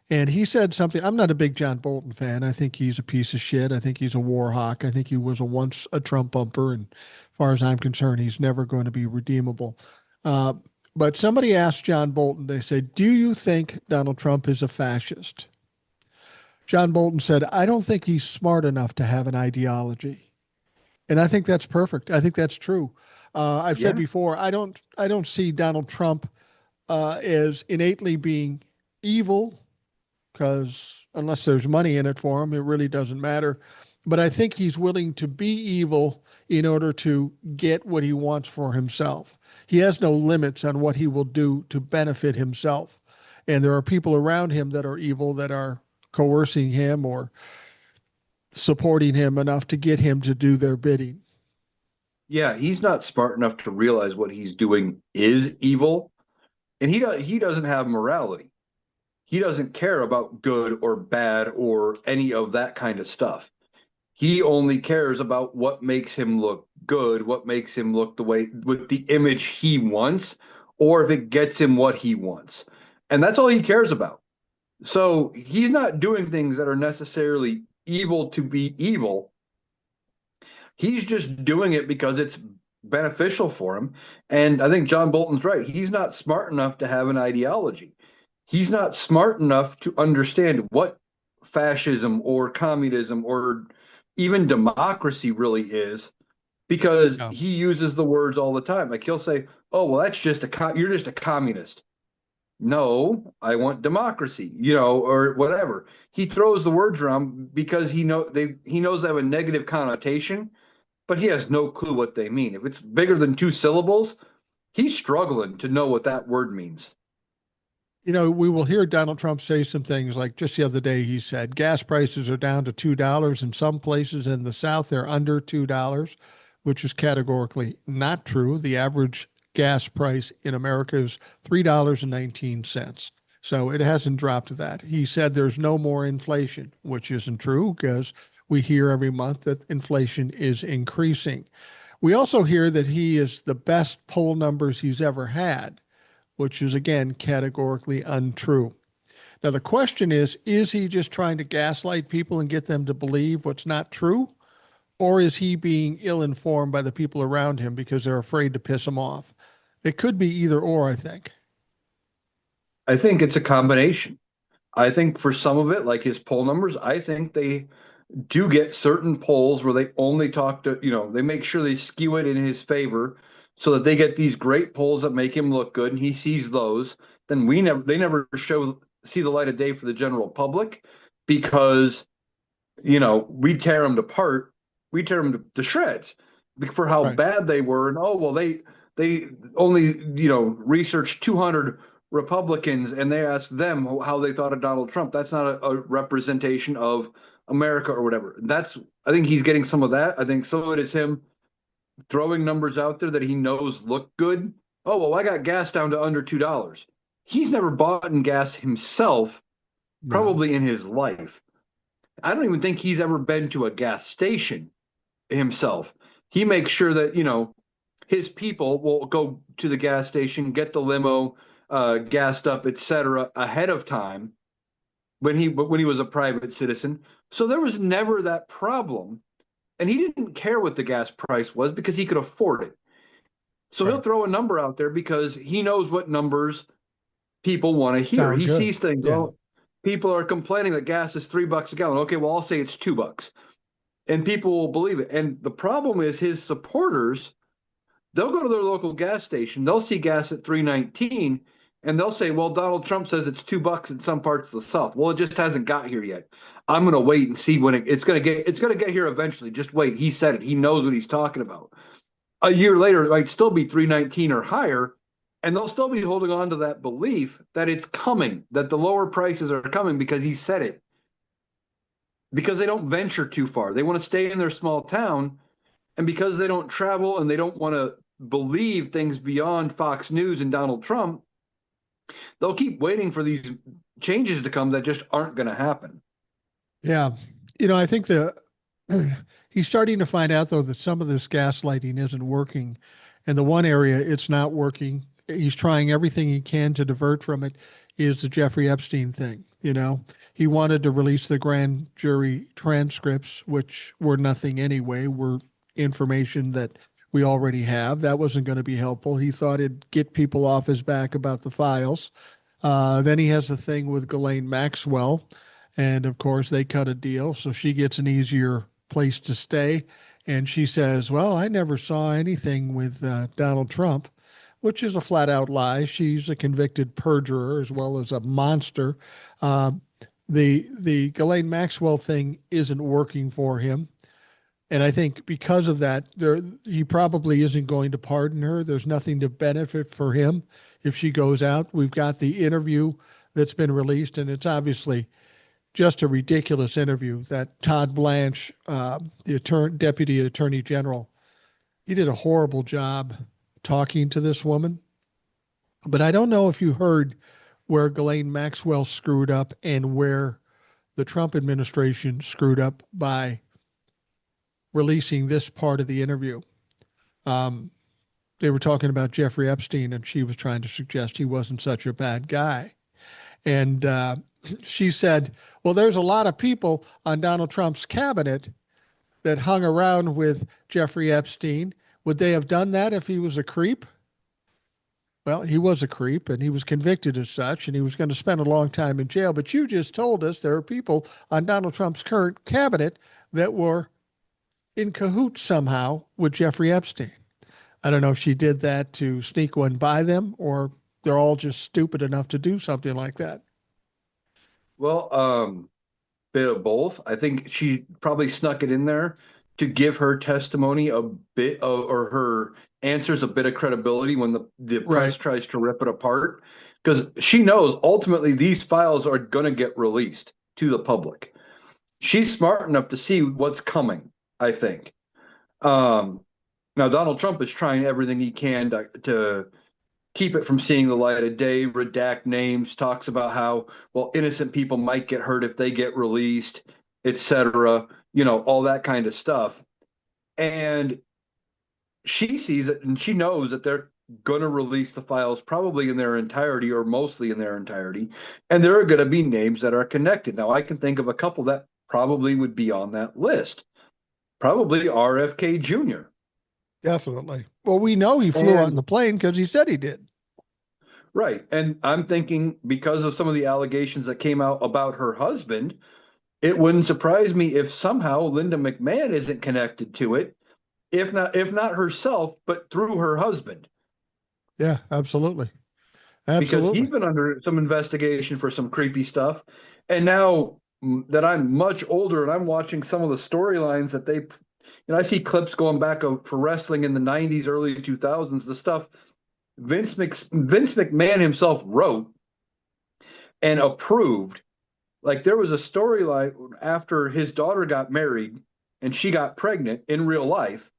and he said something. I'm not a big John Bolton fan. I think he's a piece of shit. I think he's a war hawk. I think he was once a Trump bumper, and as far as I'm concerned, he's never going to be redeemable. Uh, but somebody asked John Bolton, they said, "Do you think Donald Trump is a fascist?" John Bolton said, "I don't think he's smart enough to have an ideology." And I think that's perfect. I think that's true. I've said Yeah. before, I don't see Donald Trump as innately being evil because unless there's money in it for him, it really doesn't matter. But I think he's willing to be evil in order to get what he wants for himself. He has no limits on what he will do to benefit himself. And there are people around him that are evil that are coercing him or supporting him enough to get him to do their bidding. Yeah, he's not smart enough to realize what he's doing is evil, and he doesn't have morality. He doesn't care about good or bad or any of that kind of stuff. He only cares about what makes him look good, what makes him look the way with the image he wants, or if it gets him what he wants. And that's all he cares about. So he's not doing things that are necessarily evil to be evil. He's just doing it because it's beneficial for him. And I think John Bolton's right. He's not smart enough to have an ideology. He's not smart enough to understand what fascism or communism or even democracy really is because Yeah. he uses the words all the time. Like he'll say, "Oh, well, that's just you're just a communist." No, I want democracy, or whatever. He throws the words around because he knows they have a negative connotation, but he has no clue what they mean. If it's bigger than two syllables, he's struggling to know what that word means. You know, we will hear Donald Trump say some things like just the other day, he said gas prices are down to $2. In some places in the South, they're under $2, which is categorically not true. The average gas price in America is $3.19. So it hasn't dropped to that. He said there's no more inflation, which isn't true because we hear every month that inflation is increasing. We also hear that he is the best poll numbers he's ever had, which is again categorically untrue. Now, the question is he just trying to gaslight people and get them to believe what's not true? Or is he being ill informed by the people around him because they're afraid to piss him off? It could be either or, I think. I think it's a combination. I think for some of it, like his poll numbers, I think they do get certain polls where they only talk to, they make sure they skew it in his favor so that they get these great polls that make him look good and he sees those. Then they never see the light of day for the general public because, we tear them apart, we tear them to shreds for how Right. bad they were. And oh, well, they only, researched 200 Republicans and they asked them how they thought of Donald Trump. That's not a representation of America or whatever. I think he's getting some of that. I think some of it is him throwing numbers out there that he knows look good. Oh, well, I got gas down to under $2. He's never bought in gas himself, No. probably in his life. I don't even think he's ever been to a gas station himself. He makes sure that, his people will go to the gas station, get the limo, gassed up, etc., ahead of time when he was a private citizen. So there was never that problem, and he didn't care what the gas price was because he could afford it. So he'll Right. throw a number out there because he knows what numbers people want to hear. Sound He good. sees things. Yeah. Oh, people are complaining that gas is $3 a gallon. Okay, well, I'll say it's $2, and people will believe it. And the problem is his supporters, they'll go to their local gas station, they'll see gas at 3.19, and they'll say, well, Donald Trump says it's $2 in some parts of the South. Well, it just hasn't got here yet. I'm going to wait and see when it's going to get here eventually. Just wait. He said it. He knows what he's talking about. A year later, it might still be 3.19 or higher, and they'll still be holding on to that belief that it's coming, that the lower prices are coming because he said it. Because they don't venture too far. They want to stay in their small town, and because they don't travel and they don't want to believe things beyond Fox News and Donald Trump, they'll keep waiting for these changes to come that just aren't going to happen. Yeah. I think he's starting to find out though that some of this gaslighting isn't working. And the one area it's not working, he's trying everything he can to divert from it, is the Jeffrey Epstein thing. He wanted to release the grand jury transcripts, which were nothing anyway, were information that we already have. That wasn't going to be helpful. He thought it'd get people off his back about the files. Then he has the thing with Ghislaine Maxwell. And of course, they cut a deal. So she gets an easier place to stay. And she says, well, I never saw anything with Donald Trump, which is a flat out lie. She's a convicted perjurer as well as a monster. Uh, the Ghislaine Maxwell thing isn't working for him. And I think because of that, he probably isn't going to pardon her. There's nothing to benefit for him if she goes out. We've got the interview that's been released, and it's obviously just a ridiculous interview that Todd Blanche, deputy attorney general, he did a horrible job talking to this woman. But I don't know if you heard where Ghislaine Maxwell screwed up and where the Trump administration screwed up by releasing this part of the interview. Um, they were talking about Jeffrey Epstein, and she was trying to suggest he wasn't such a bad guy. And she said, well, there's a lot of people on Donald Trump's cabinet that hung around with Jeffrey Epstein. Would they have done that if he was a creep? Well, he was a creep and he was convicted as such, and he was going to spend a long time in jail. But you just told us there are people on Donald Trump's current cabinet that were in cahoots somehow with Jeffrey Epstein. I don't know if she did that to sneak one by them or they're all just stupid enough to do something like that. Well, bit of both. I think she probably snuck it in there to give her testimony a bit of, or her answers a bit of credibility when the press Right. tries to rip it apart. Because she knows ultimately these files are going to get released to the public. She's smart enough to see what's coming, I think. Um, Now, Donald Trump is trying everything he can to keep it from seeing the light of day, redact names, talks about how, well, innocent people might get hurt if they get released, etc., all that kind of stuff. And she sees it and she knows that they're going to release the files probably in their entirety or mostly in their entirety. And there are going to be names that are connected. Now, I can think of a couple that probably would be on that list. probably RFK Jr. Definitely. Well, we know he flew on And the plane because he said he did. right. And I'm thinking because of some of the allegations that came out about her husband, it wouldn't surprise me if somehow Linda McMahon isn't connected to it, if not herself, but through her husband, Yeah, absolutely. because he's Absolutely. been under some investigation for some creepy stuff. And now that I'm much older and I'm watching some of the storylines that I see clips going back for wrestling in the 90s, early 2000s, the stuff Vince McMahon himself wrote and approved. Like there was a storyline after his daughter got married and she got pregnant in real life.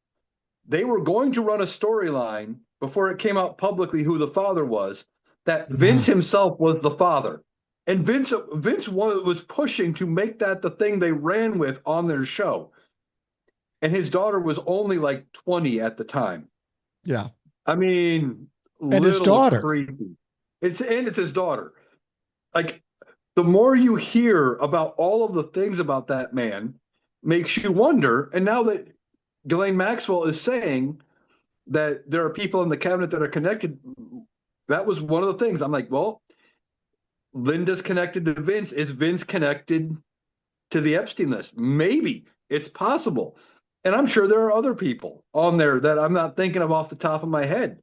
They were going to run a storyline before it came out publicly who the father was, that Vince Yeah. himself was the father. And Vince was pushing to make that the thing they ran with on their show. And his daughter was only like 20 at the time. Yeah. I mean, And his little daughter. creepy. It's his daughter. Like the more you hear about all of the things about that man makes you wonder. And now that Ghislaine Maxwell is saying that there are people in the cabinet that are connected, that was one of the things. I'm like, well, Linda's connected to Vince. Is Vince connected to the Epstein list? Maybe it's possible. And I'm sure there are other people on there that I'm not thinking of off the top of my head.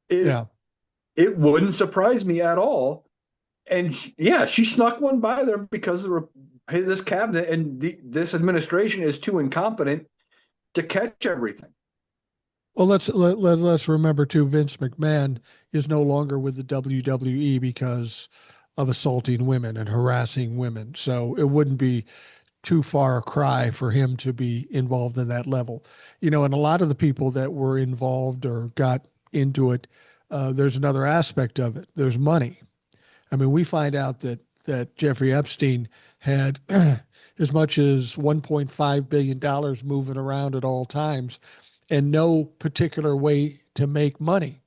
It Yeah. it wouldn't surprise me at all. And yeah, she snuck one by there because of this cabinet and this administration is too incompetent to catch everything. Well, let's remember too. Vince McMahon is no longer with the WWE because of assaulting women and harassing women. So it wouldn't be too far a cry for him to be involved in that level. And a lot of the people that were involved or got into it, there's another aspect of it. There's money. I mean, we find out that Jeffrey Epstein had as much as $1.5 billion moving around at all times and no particular way to make money.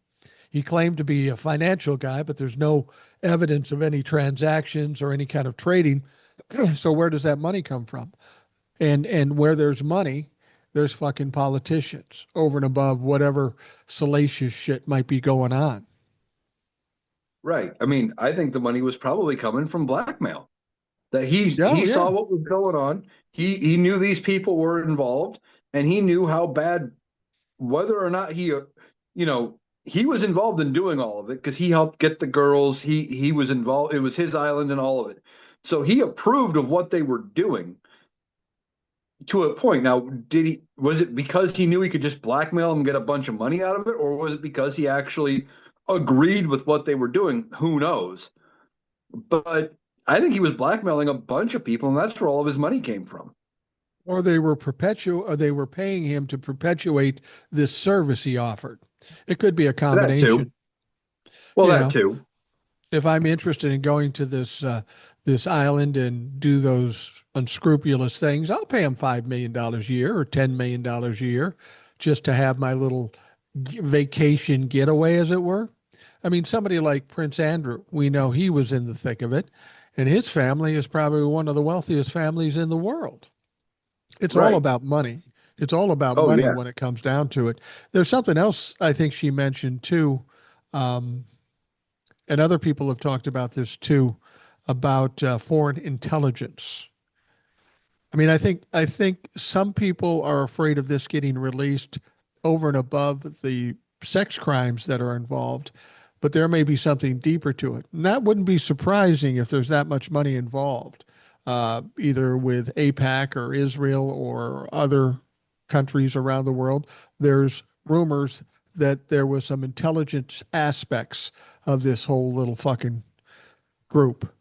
He claimed to be a financial guy, but there's no evidence of any transactions or any kind of trading. So where does that money come from? And where there's money, there's fucking politicians over and above whatever salacious shit might be going on. Right. I mean, I think the money was probably coming from blackmail. That he Oh saw yeah. what was going on. He knew these people were involved, and he knew how bad, whether or not he was involved in doing all of it because he helped get the girls. He was involved. It was his island and all of it. So he approved of what they were doing to a point. Now, was it because he knew he could just blackmail them and get a bunch of money out of it, or was it because he actually agreed with what they were doing? Who knows? But I think he was blackmailing a bunch of people, and that's where all of his money came from. Or they were paying him to perpetuate this service he offered. It could be a That too. combination. Well, You that know, too. if I'm interested in going to this island and do those unscrupulous things, I'll pay him $5 million a year or $10 million a year just to have my little vacation getaway, as it were. I mean, somebody like Prince Andrew, we know he was in the thick of it, and his family is probably one of the wealthiest families in the world. It's all Right. about money. It's all about Oh money yeah. when it comes down to it. There's something else I think she mentioned too, um, and other people have talked about this too, about foreign intelligence. I mean, I think some people are afraid of this getting released over and above the sex crimes that are involved, but there may be something deeper to it. And that wouldn't be surprising if there's that much money involved, either with APAC or Israel or other countries around the world. There's rumors that there was some intelligence aspects of this whole little fucking group.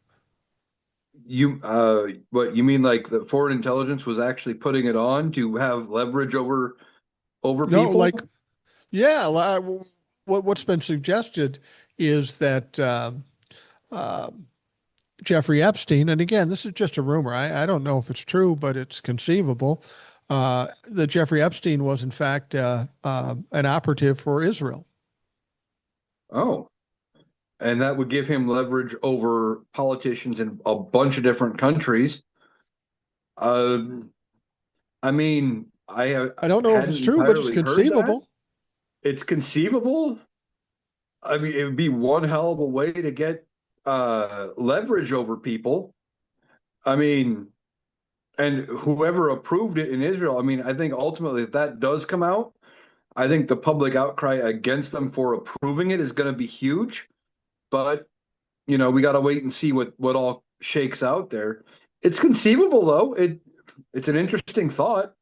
What you mean? Like the foreign intelligence was actually putting it on to have leverage over No, like people? yeah, what's been suggested is that uh, Jeffrey Epstein, and again, this is just a rumor. I don't know if it's true, but it's conceivable that Jeffrey Epstein was in fact an operative for Israel. Oh, and that would give him leverage over politicians in a bunch of different countries. Uh, I mean, I don't know if it's hadn't true, but it's entirely heard that. conceivable. It's conceivable. I mean, it would be one hell of a way to get leverage over people. I mean, and whoever approved it in Israel, I mean, I think ultimately if that does come out, I think the public outcry against them for approving it is going to be huge. But we got to wait and see what all shakes out there. It's conceivable though. It's an interesting thought.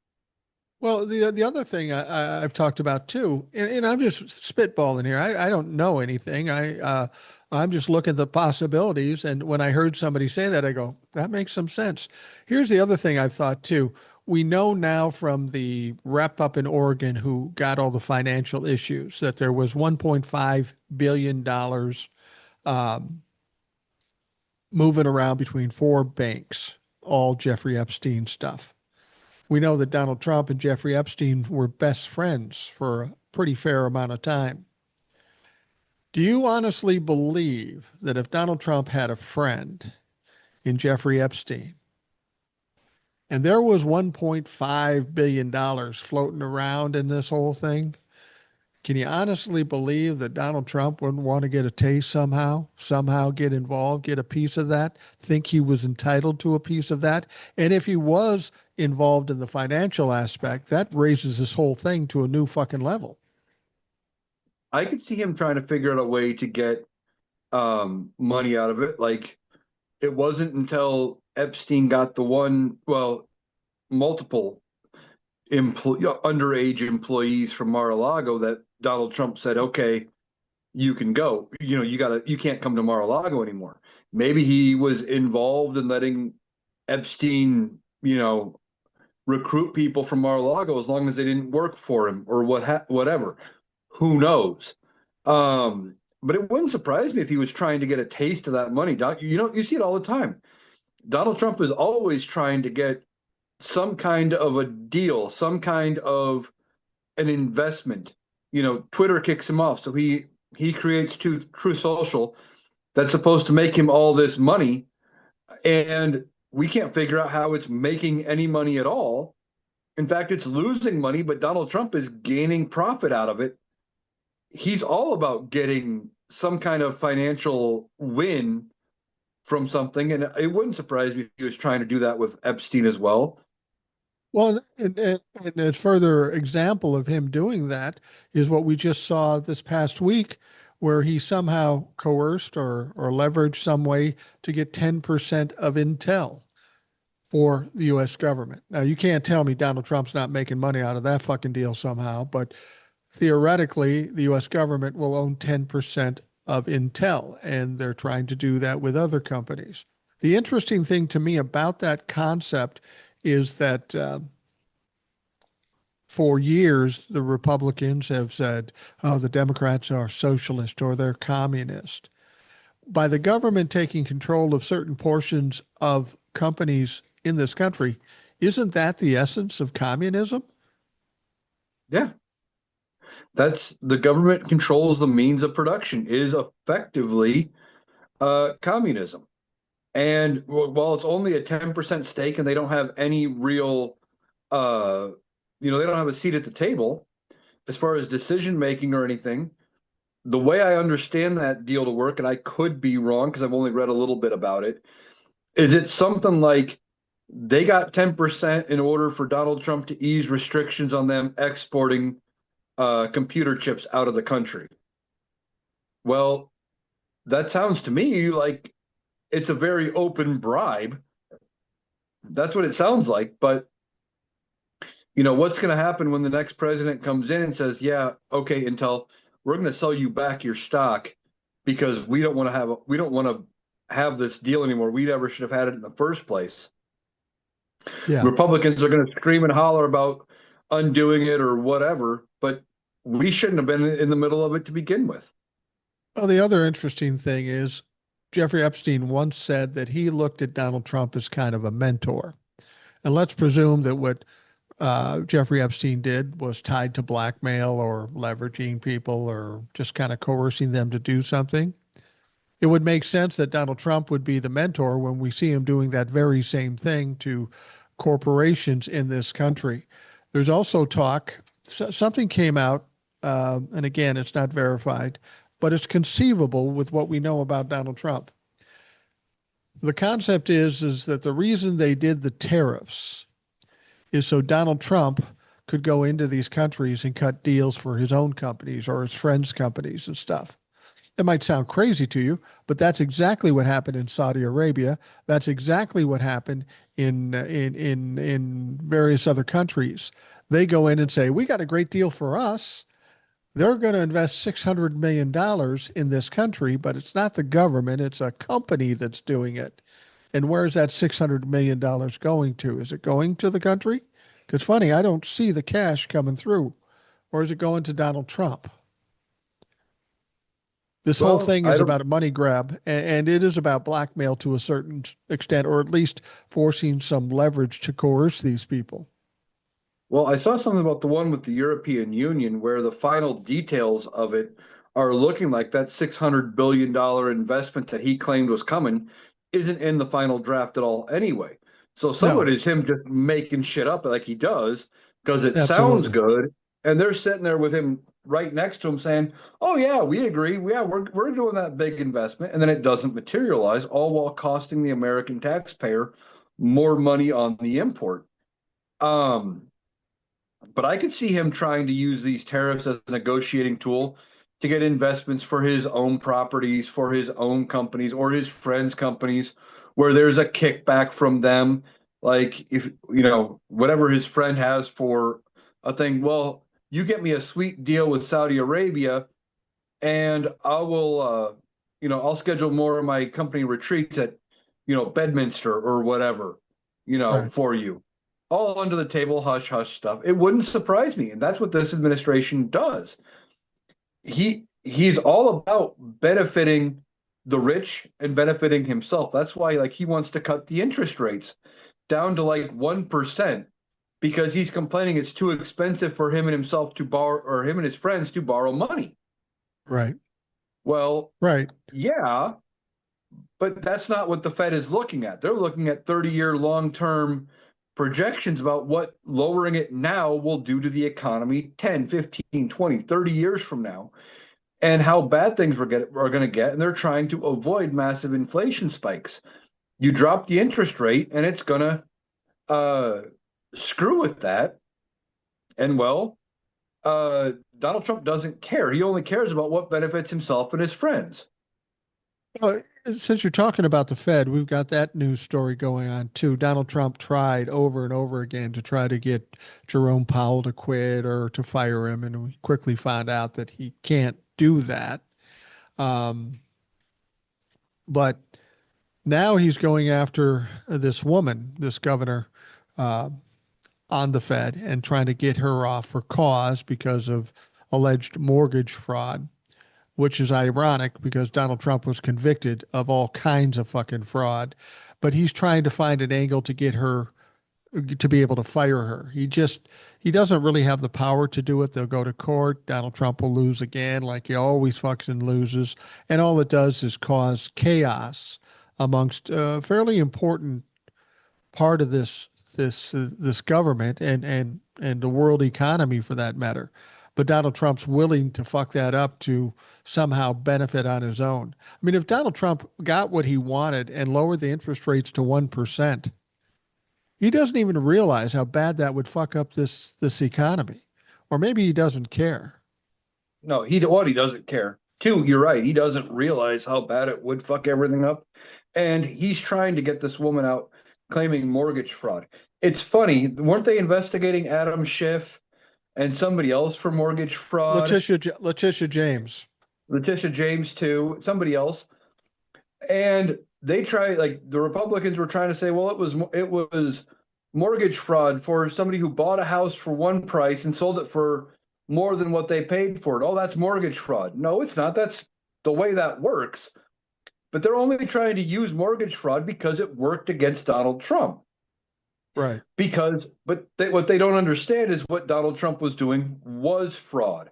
Well, the other thing I've talked about too, and I'm just spitballing here. I don't know anything. I'm just looking at the possibilities. And when I heard somebody say that, I go, that makes some sense. Here's the other thing I've thought too. We know now from the rep up in Oregon who got all the financial issues that there was $1.5 billion um, moving around between four banks, all Jeffrey Epstein stuff. We know that Donald Trump and Jeffrey Epstein were best friends for a pretty fair amount of time. Do you honestly believe that if Donald Trump had a friend in Jeffrey Epstein and there was $1.5 billion floating around in this whole thing, can you honestly believe that Donald Trump wouldn't want to get a taste somehow get involved, get a piece of that, think he was entitled to a piece of that? And if he was involved in the financial aspect, that raises this whole thing to a new fucking level. I could see him trying to figure out a way to get money out of it. Like it wasn't until Epstein got the one, well, multiple underage employees from Mar-a-Lago that Donald Trump said, "Okay, you can go. You can't come to Mar-a-Lago anymore." Maybe he was involved in letting Epstein, recruit people from Mar-a-Lago as long as they didn't work for him or whatever. Who knows? But it wouldn't surprise me if he was trying to get a taste of that money. You see it all the time. Donald Trump is always trying to get some kind of a deal, some kind of an investment. Twitter kicks him off, so he creates True Social that's supposed to make him all this money, and we can't figure out how it's making any money at all. In fact, it's losing money, but Donald Trump is gaining profit out of it. He's all about getting some kind of financial win from something, and it wouldn't surprise me if he was trying to do that with Epstein as well. Well, and a further example of him doing that is what we just saw this past week, where he somehow coerced or leveraged some way to get 10% of Intel for the US government. Now, you can't tell me Donald Trump's not making money out of that fucking deal somehow, but theoretically, the US government will own 10% of Intel, and they're trying to do that with other companies. The interesting thing to me about that concept is that for years, the Republicans have said, oh, the Democrats are socialist or they're communist. By the government taking control of certain portions of companies in this country, isn't that the essence of communism? Yeah, that's the government controls the means of production is effectively communism. And while it's only a 10% stake and they don't have any real, uh, they don't have a seat at the table as far as decision making or anything, the way I understand that deal to work, and I could be wrong because I've only read a little bit about it, is it something like they got 10% in order for Donald Trump to ease restrictions on them exporting computer chips out of the country. Well, that sounds to me like it's a very open bribe. That's what it sounds like. But what's going to happen when the next president comes in and says, "Yeah, okay, Intel, we're going to sell you back your stock because we don't want to have this deal anymore. We never should have had it in the first place." Yeah. Republicans are going to scream and holler about undoing it or whatever, but we shouldn't have been in the middle of it to begin with. Well, the other interesting thing is Jeffrey Epstein once said that he looked at Donald Trump as kind of a mentor. And let's presume that what Jeffrey Epstein did was tied to blackmail or leveraging people or just kind of coercing them to do something. It would make sense that Donald Trump would be the mentor when we see him doing that very same thing to corporations in this country. There's also talk, something came out, and again, it's not verified, but it's conceivable with what we know about Donald Trump. The concept is that the reason they did the tariffs is so Donald Trump could go into these countries and cut deals for his own companies or his friends' companies and stuff. It might sound crazy to you, but that's exactly what happened in Saudi Arabia. That's exactly what happened in various other countries. They go in and say, "We got a great deal for us." They're going to invest $600 million in this country, but it's not the government, it's a company that's doing it. And where's that $600 million going to? Is it going to the country? Because funny, I don't see the cash coming through. Or is it going to Donald Trump? This whole Well, thing I is don't. about a money grab, and it is about blackmail to a certain extent, or at least forcing some leverage to coerce these people. Well, I saw something about the one with the European Union where the final details of it are looking like that $600 billion investment that he claimed was coming isn't in the final draft at all anyway. So some of No, it is him just making shit up like he does because it sounds absolutely. good. And they're sitting there with him right next to him saying, "Oh yeah, we agree. Yeah, we're doing that big investment." And then it doesn't materialize, all while costing the American taxpayer more money on the import. Um, but I could see him trying to use these tariffs as a negotiating tool to get investments for his own properties, for his own companies, or his friends' companies, where there's a kickback from them. Like if whatever his friend has for a thing, well, you get me a sweet deal with Saudi Arabia, and I'll schedule more of my company retreats at, Bedminster or whatever, Right. for you. All under the table, hush hush stuff. It wouldn't surprise me, and that's what this administration does. He's all about benefiting the rich and benefiting himself. That's why, like, he wants to cut the interest rates down to like 1% because he's complaining it's too expensive for him and himself to borrow, or him and his friends to borrow money. Right. Well, Right. yeah, but that's not what the Fed is looking at. They're looking at 30-year long-term projections about what lowering it now will do to the economy 10, 15, 20, 30 years from now, and how bad things are going to get. And they're trying to avoid massive inflation spikes. You drop the interest rate, and it's going to uh, screw with that. And well, Donald Trump doesn't care. He only cares about what benefits himself and his friends. Well, since you're talking about the Fed, we've got that news story going on too. Donald Trump tried over and over again to try to get Jerome Powell to quit or to fire him, and we quickly found out that he can't do that. Um, but now he's going after this woman, this governor, uh, on the Fed and trying to get her off for cause because of alleged mortgage fraud, which is ironic because Donald Trump was convicted of all kinds of fucking fraud. But he's trying to find an angle to get her to be able to fire her. He doesn't really have the power to do it. They'll go to court. Donald Trump will lose again, like he always fucking loses, and all it does is cause chaos amongst a fairly important part of this government and the world economy for that matter. But Donald Trump's willing to fuck that up to somehow benefit on his own. I mean, if Donald Trump got what he wanted and lowered the interest rates to 1%, he doesn't even realize how bad that would fuck up this economy. Or maybe he doesn't care. No, he doesn't care. Two, you're right. He doesn't realize how bad it would fuck everything up. And he's trying to get this woman out claiming mortgage fraud. It's funny, weren't they investigating Adam Schiff and somebody else for mortgage fraud? Letitia James. Letitia James too, somebody else. And they try, like, the Republicans were trying to say, well, it was mortgage fraud for somebody who bought a house for one price and sold it for more than what they paid for it. Oh, that's mortgage fraud. No, it's not. That's the way that works. But they're only trying to use mortgage fraud because it worked against Donald Trump. Right. What they don't understand is what Donald Trump was doing was fraud.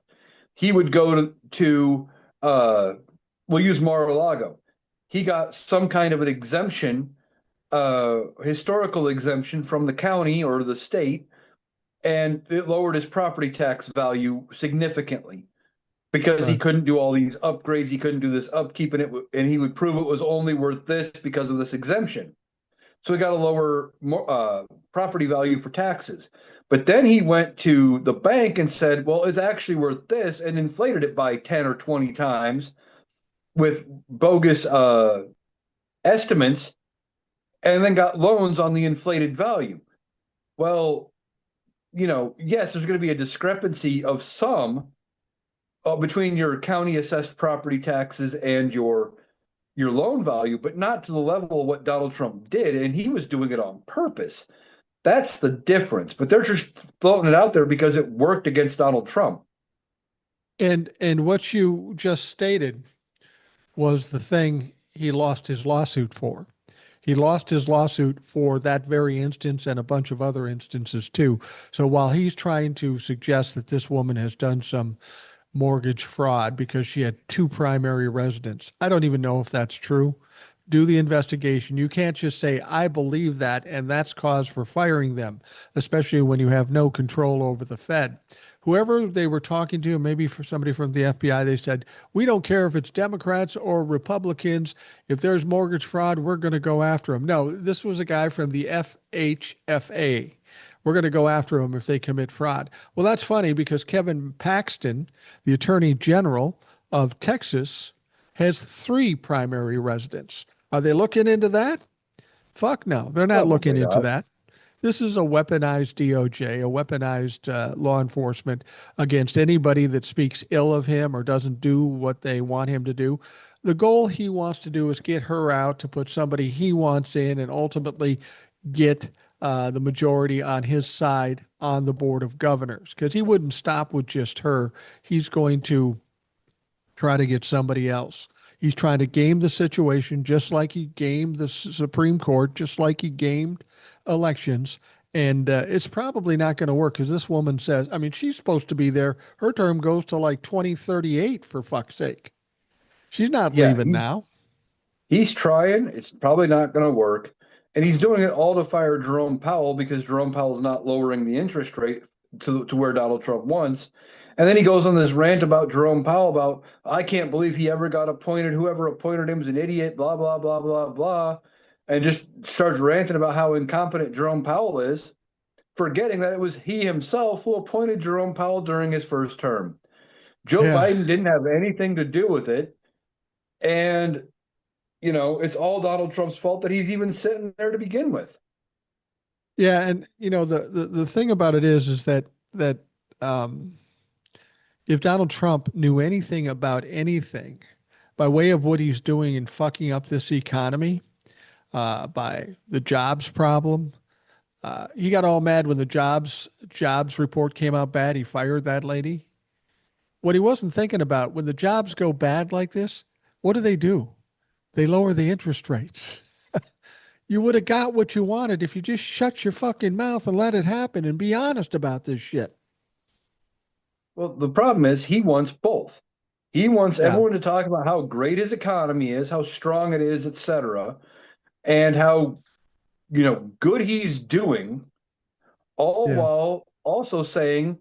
He would go to uh, we'll use Mar-a-Lago. He got some kind of an exemption, historical exemption from the county or the state, and it lowered his property tax value significantly because he Right. couldn't do all these upgrades, he couldn't do this upkeep, and he would prove it was only worth this because of this exemption. So he got a lower property value for taxes. But then he went to the bank and said, well, it's actually worth this, and inflated it by 10 or 20 times with bogus estimates, and then got loans on the inflated value. Well, yes, there's going to be a discrepancy of some between your county assessed property taxes and your loan value, but not to the level of what Donald Trump did, and he was doing it on purpose. That's the difference. But they're just floating it out there because it worked against Donald Trump. And what you just stated was the thing he lost his lawsuit for. He lost his lawsuit for that very instance and a bunch of other instances too. So while he's trying to suggest that this woman has done some mortgage fraud because she had two primary residents, I don't even know if that's true. Do the investigation. You can't just say, I believe that, and that's cause for firing them, especially when you have no control over the Fed. Whoever they were talking to, maybe for somebody from the FBI, they said, we don't care if it's Democrats or Republicans. If there's mortgage fraud, we're going to go after them. No, this was a guy from the FHFA. We're going to go after them if they commit fraud. Well, that's funny because Kevin Paxton, the Attorney General of Texas, has three primary residents. Are they looking into that? Fuck no, they're not looking Probably into not. that. This is a weaponized DOJ, a weaponized law enforcement against anybody that speaks ill of him or doesn't do what they want him to do. The goal he wants to do is get her out to put somebody he wants in and ultimately get the majority on his side on the board of governors because he wouldn't stop with just her. He's going to try to get somebody else. He's trying to game the situation just like he gamed the Supreme Court, just like he gamed elections. And it's probably not going to work because this woman says, I mean, she's supposed to be there. Her term goes to like 2038, for fuck's sake. She's not Yeah, leaving now. he's trying. It's probably not going to work. And he's doing it all to fire Jerome Powell because Jerome Powell's not lowering the interest rate to where Donald Trump wants. And then he goes on this rant about Jerome Powell about, I can't believe he ever got appointed. Whoever appointed him is an idiot, blah, blah, blah, blah, blah. And just starts ranting about how incompetent Jerome Powell is, forgetting that it was he himself who appointed Jerome Powell during his first term. Joe Yeah. Biden didn't have anything to do with it. And it's all Donald Trump's fault that he's even sitting there to begin with. Yeah. And, the thing about it is that um, if Donald Trump knew anything about anything by way of what he's doing in fucking up this economy, by the jobs problem. He got all mad when the jobs report came out bad. He fired that lady. What he wasn't thinking about when the jobs go bad like this, what do? They lower the interest rates. You would have got what you wanted if you just shut your fucking mouth and let it happen and be honest about this shit. Well, the problem is he wants both. He wants Yeah, everyone to talk about how great his economy is, how strong it is, et cetera, and how good he's doing, all yeah, while also saying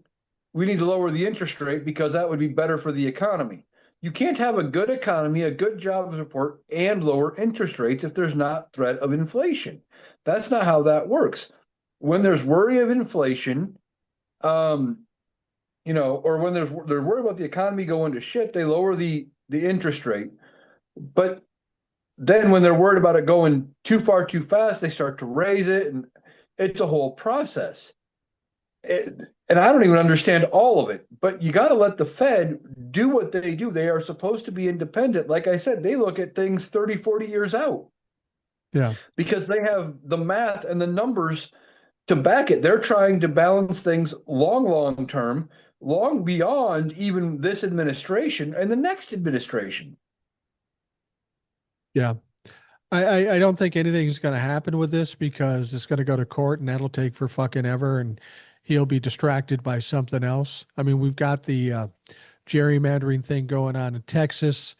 we need to lower the interest rate because that would be better for the economy. You can't have a good economy, a good jobs report, and lower interest rates if there's not threat of inflation. That's not how that works. When there's worry of inflation, um, or when they're worried about the economy going to shit, they lower the interest rate. But then when they're worried about it going too far too fast, they start to raise it, and it's a whole process. And I don't even understand all of it, but you got to let the Fed do what they do. They are supposed to be independent. Like I said, they look at things 30, 40 years out yeah, because they have the math and the numbers to back it. They're trying to balance things long, long term, long beyond even this administration and the next administration. yeah. I don't think anything's going to happen with this because it's going to go to court and that'll take for fucking ever and he'll be distracted by something else. I mean, we've got the gerrymandering thing going on in Texas.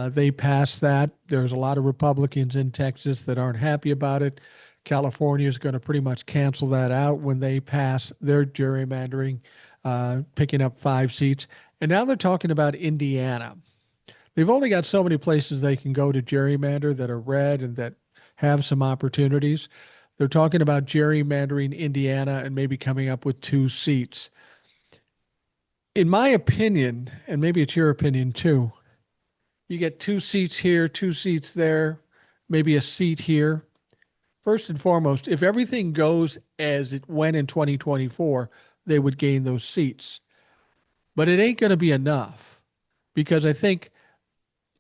They passed that. There's a lot of Republicans in Texas that aren't happy about it. California is going to pretty much cancel that out when they pass their gerrymandering, picking up 5 seats. And now they're talking about Indiana. They've only got so many places they can go to gerrymander that are red and that have some opportunities. They're talking about gerrymandering Indiana and maybe coming up with 2 seats. In my opinion, and maybe it's your opinion too, you get 2 seats here, 2 seats there, maybe a seat here. First and foremost, if everything goes as it went in 2024, they would gain those seats. But it ain't going to be enough because I think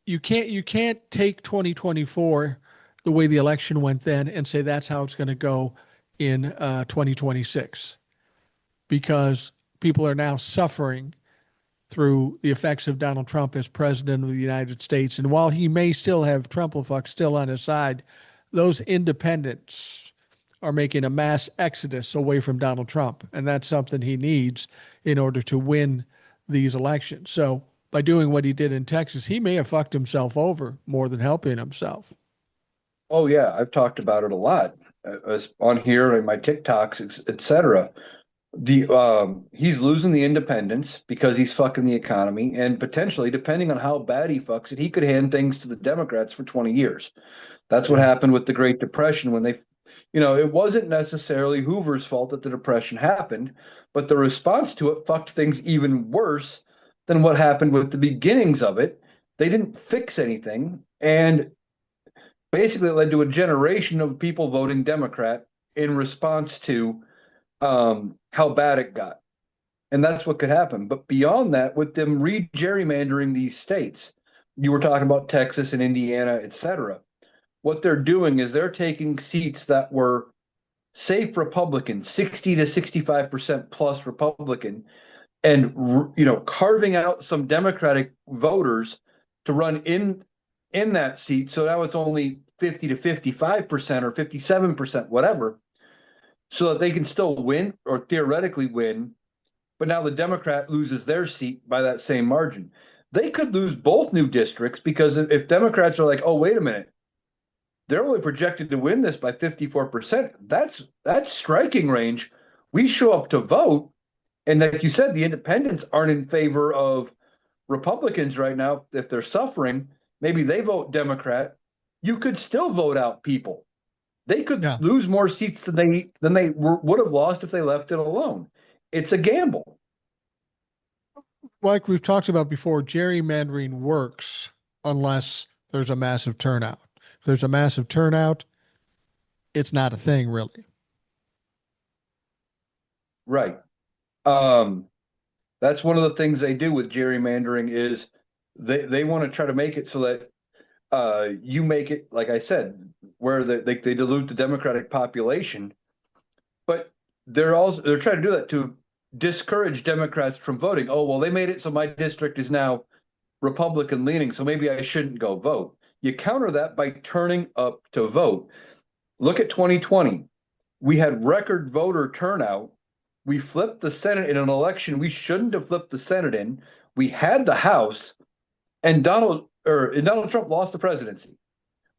you can't take 2024 the way the election went then and say that's how it's going to go in 2026 because people are now suffering through the effects of Donald Trump as president of the United States. And while he may still have Trumplefuck still on his side, those independents are making a mass exodus away from Donald Trump. And that's something he needs in order to win these elections. So by doing what he did in Texas, he may have fucked himself over more than helping himself. Oh yeah, I've talked about it a lot on here and my TikToks, etc. The He's losing the independence because he's fucking the economy, and potentially, depending on how bad he fucks it, he could hand things to the Democrats for 20 years. That's what Yeah. happened with the Great Depression when it wasn't necessarily Hoover's fault that the Depression happened, but the response to it fucked things even worse than what happened with the beginnings of it. They didn't fix anything, and basically it led to a generation of people voting Democrat in response to how bad it got. And that's what could happen. But beyond that, with them re-gerrymandering these states, you were talking about Texas and Indiana, et cetera. What they're doing is they're taking seats that were safe Republican, 60 to 65% plus Republican, and carving out some Democratic voters to run in that seat. So now it's only 50 to 55% or 57%, whatever, so that they can still win or theoretically win. But now the Democrat loses their seat by that same margin. They could lose both new districts because if Democrats are like, oh, wait a minute, they're only projected to win this by 54%. That's striking range. We show up to vote, and like you said, the independents aren't in favor of Republicans right now. If they're suffering, maybe they vote Democrat. You could still vote out people. They could Yeah. lose more seats than they would have lost if they left it alone. It's a gamble. Like we've talked about before, gerrymandering works unless there's a massive turnout. If there's a massive turnout, it's not a thing really. Right. Um, that's one of the things they do with gerrymandering is they want to try to make it so that you make it, like I said, where they dilute the Democratic population, but they're trying to do that to discourage Democrats from voting. Oh, well, they made it so my district is now Republican leaning, so maybe I shouldn't go vote. You counter that by turning up to vote. Look at 2020. We had record voter turnout. We flipped the Senate in an election we shouldn't have flipped the Senate in. We had the House, and Donald Trump lost the presidency.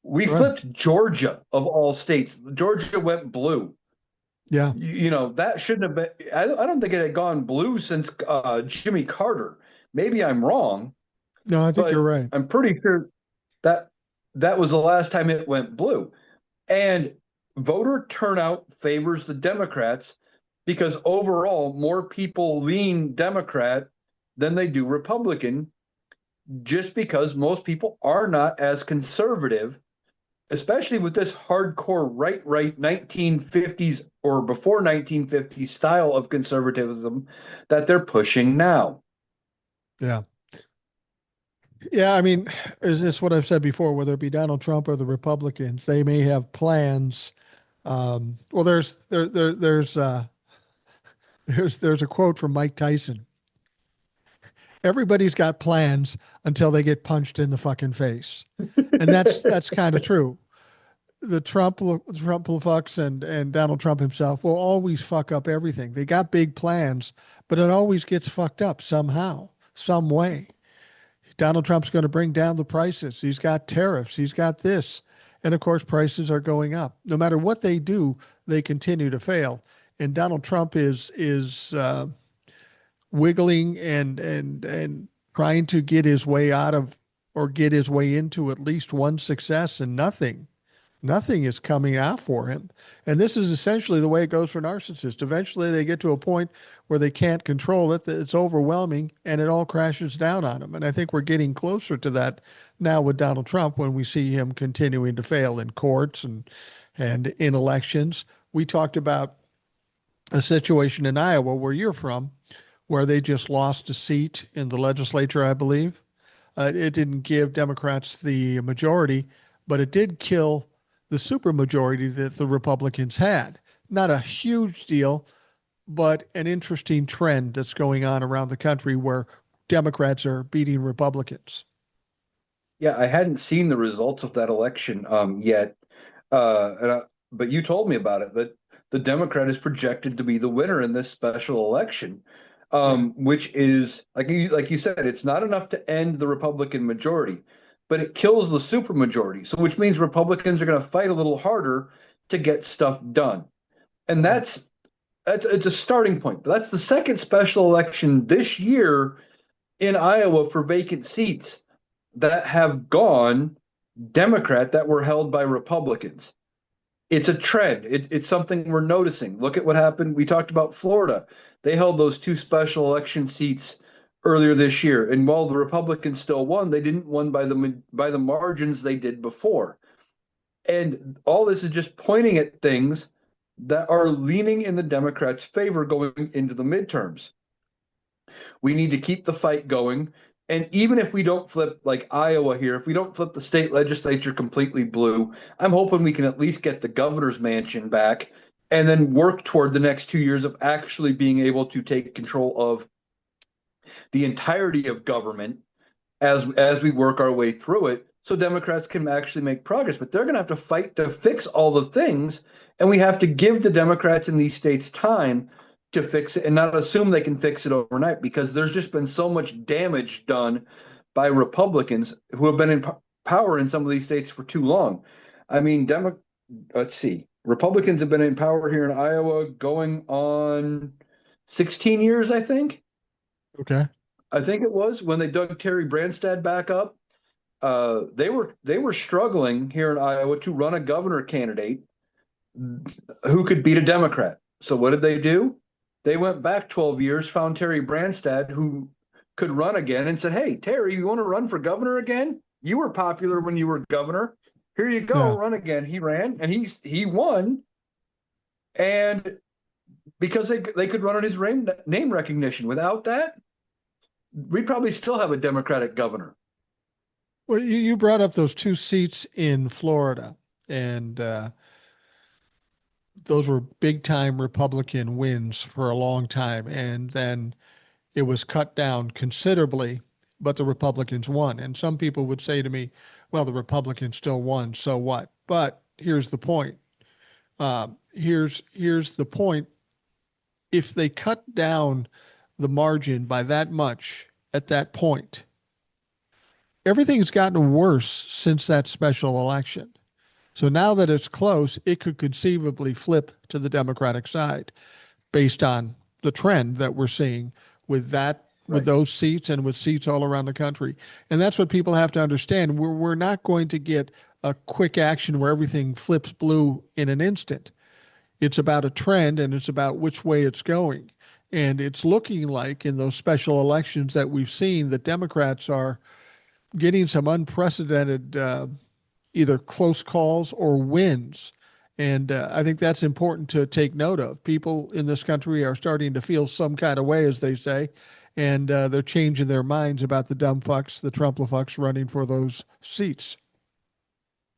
We Right. flipped Georgia of all states. Georgia went blue. Yeah. That shouldn't have been. I don't think it had gone blue since Jimmy Carter. Maybe I'm wrong, No, I think you're but right. I'm pretty sure that that was the last time it went blue. And voter turnout favors the Democrats because overall more people lean Democrat than they do Republican, just because most people are not as conservative, especially with this hardcore right 1950s or before 1950s style of conservatism that they're pushing now. Yeah. Yeah, I mean, it's what I've said before, whether it be Donald Trump or the Republicans, they may have plans. Well, there's a quote from Mike Tyson. Everybody's got plans until they get punched in the fucking face. And that's kind of true. The Trump fucks and Donald Trump himself will always fuck up everything. They got big plans, but it always gets fucked up somehow, some way. Donald Trump's going to bring down the prices. He's got tariffs. He's got this. And of course, prices are going up. No matter what they do, they continue to fail. And Donald Trump is wiggling and trying to get his way out of or get his way into at least one success, and nothing is coming out for him. And this is essentially the way it goes for narcissists. Eventually, they get to a point where they can't control it, that it's overwhelming, and it all crashes down on them. And I think we're getting closer to that now with Donald Trump when we see him continuing to fail in courts and in elections. We talked about a situation in Iowa where you're from, where they just lost a seat in the legislature, I believe. It didn't give Democrats the majority, but it did kill the supermajority that the Republicans had. Not a huge deal, but an interesting trend that's going on around the country where Democrats are beating Republicans. Yeah, I hadn't seen the results of that election yet, but you told me about it that the Democrat is projected to be the winner in this special election, Yeah. which is like you said, it's not enough to end the Republican majority, but it kills the supermajority. So which means Republicans are going to fight a little harder to get stuff done, and Right. that's it's a starting point. But that's the second special election this year in Iowa for vacant seats that have gone Democrat that were held by Republicans. It's a trend. It's something we're noticing. Look at what happened. We talked about Florida. They held those two special election seats earlier this year, and while the Republicans still won, they didn't win by the margins they did before. And all this is just pointing at things that are leaning in the Democrats' favor going into the midterms. We need to keep the fight going. And even if we don't flip like Iowa here, if we don't flip the state legislature completely blue, I'm hoping we can at least get the governor's mansion back and then work toward the next 2 years of actually being able to take control of the entirety of government as we work our way through it so Democrats can actually make progress. But they're going to have to fight to fix all the things. And we have to give the Democrats in these states time to fix it and not assume they can fix it overnight because there's just been so much damage done by Republicans who have been in power in some of these states for too long. I mean, let's see. Republicans have been in power here in Iowa going on 16 years, I think. Okay. I think it was when they dug Terry Branstad back up. They were struggling here in Iowa to run a governor candidate who could beat a Democrat. So what did they do? They went back 12 years, found Terry Branstad, who could run again, and said, "Hey, Terry, you want to run for governor again? You were popular when you were governor. Here you go, Yeah. run again." He ran, and he won, and because they could run on his name recognition. Without that, we'd probably still have a Democratic governor. Well, you brought up those two seats in Florida, and those were big time Republican wins for a long time. And then it was cut down considerably, but the Republicans won. And some people would say to me, well, the Republicans still won, so what? But here's the point. Here's the point. If they cut down the margin by that much at that point, everything's gotten worse since that special election. So now that it's close, it could conceivably flip to the Democratic side based on the trend that we're seeing with that with Right. those seats and with seats all around the country. And that's what people have to understand. We're not going to get a quick action where everything flips blue in an instant. It's about a trend and it's about which way it's going. And it's looking like in those special elections that we've seen that Democrats are getting some unprecedented either close calls or wins. And I think that's important to take note of. People in this country are starting to feel some kind of way, as they say, and they're changing their minds about the dumb fucks, the Trumplafucks running for those seats.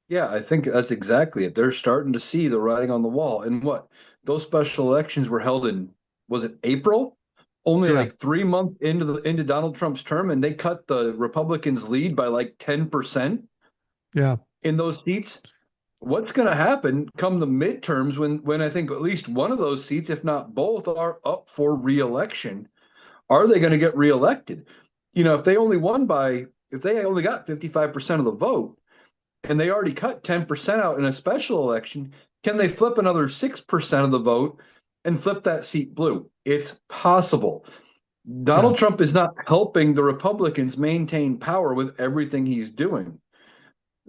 Yeah, I think that's exactly it. They're starting to see the writing on the wall. And what? Those special elections were held in, was it April? Only Yeah, like 3 months into Donald Trump's term, and they cut the Republicans' lead by like 10% yeah. in those seats. What's going to happen come the midterms when I think at least one of those seats, if not both, are up for reelection? Are they going to get reelected? If they only got 55% of the vote, and they already cut 10% out in a special election. Can they flip another 6% of the vote and flip that seat blue? It's possible. Yeah. Donald Trump is not helping the Republicans maintain power with everything he's doing.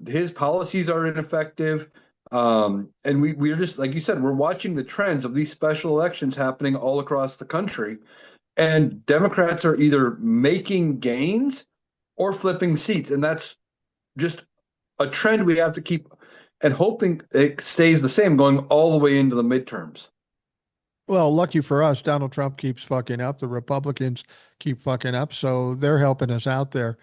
His policies are ineffective. And we're just, like you said, we're watching the trends of these special elections happening all across the country. And Democrats are either making gains or flipping seats. And that's just a trend we have to keep and hoping it stays the same going all the way into the midterms. Well, lucky for us, Donald Trump keeps fucking up. The Republicans keep fucking up, so they're helping us out there.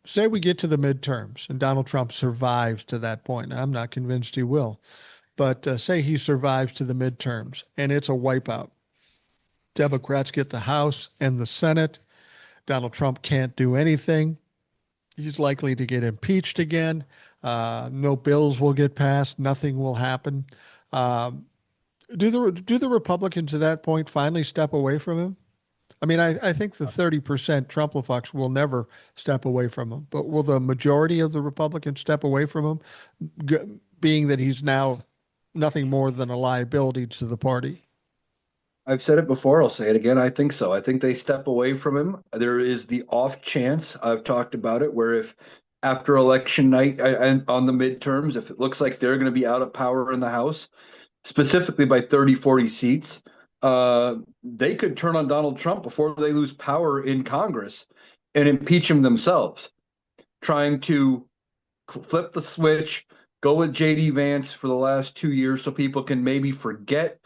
Say we get to the midterms and Donald Trump survives to that point. I'm not convinced he will, but say he survives to the midterms and it's a wipeout. Democrats get the House and the Senate. Donald Trump can't do anything. He's likely to get impeached again. No bills will get passed. Nothing will happen. Um, do the Republicans at that point finally step away from him? I mean, I think the 30% Trumplafucks will never step away from him, but will the majority of the Republicans step away from him, being that he's now nothing more than a liability to the party? I've said it before, I'll say it again. I think so. I think they step away from him. There is the off chance, I've talked about it, where if after election night and on the midterms, if it looks like they're going to be out of power in the House, specifically by 30, 40 seats, they could turn on Donald Trump before they lose power in Congress and impeach him themselves, trying to flip the switch, go with JD Vance for the last 2 years so people can maybe forget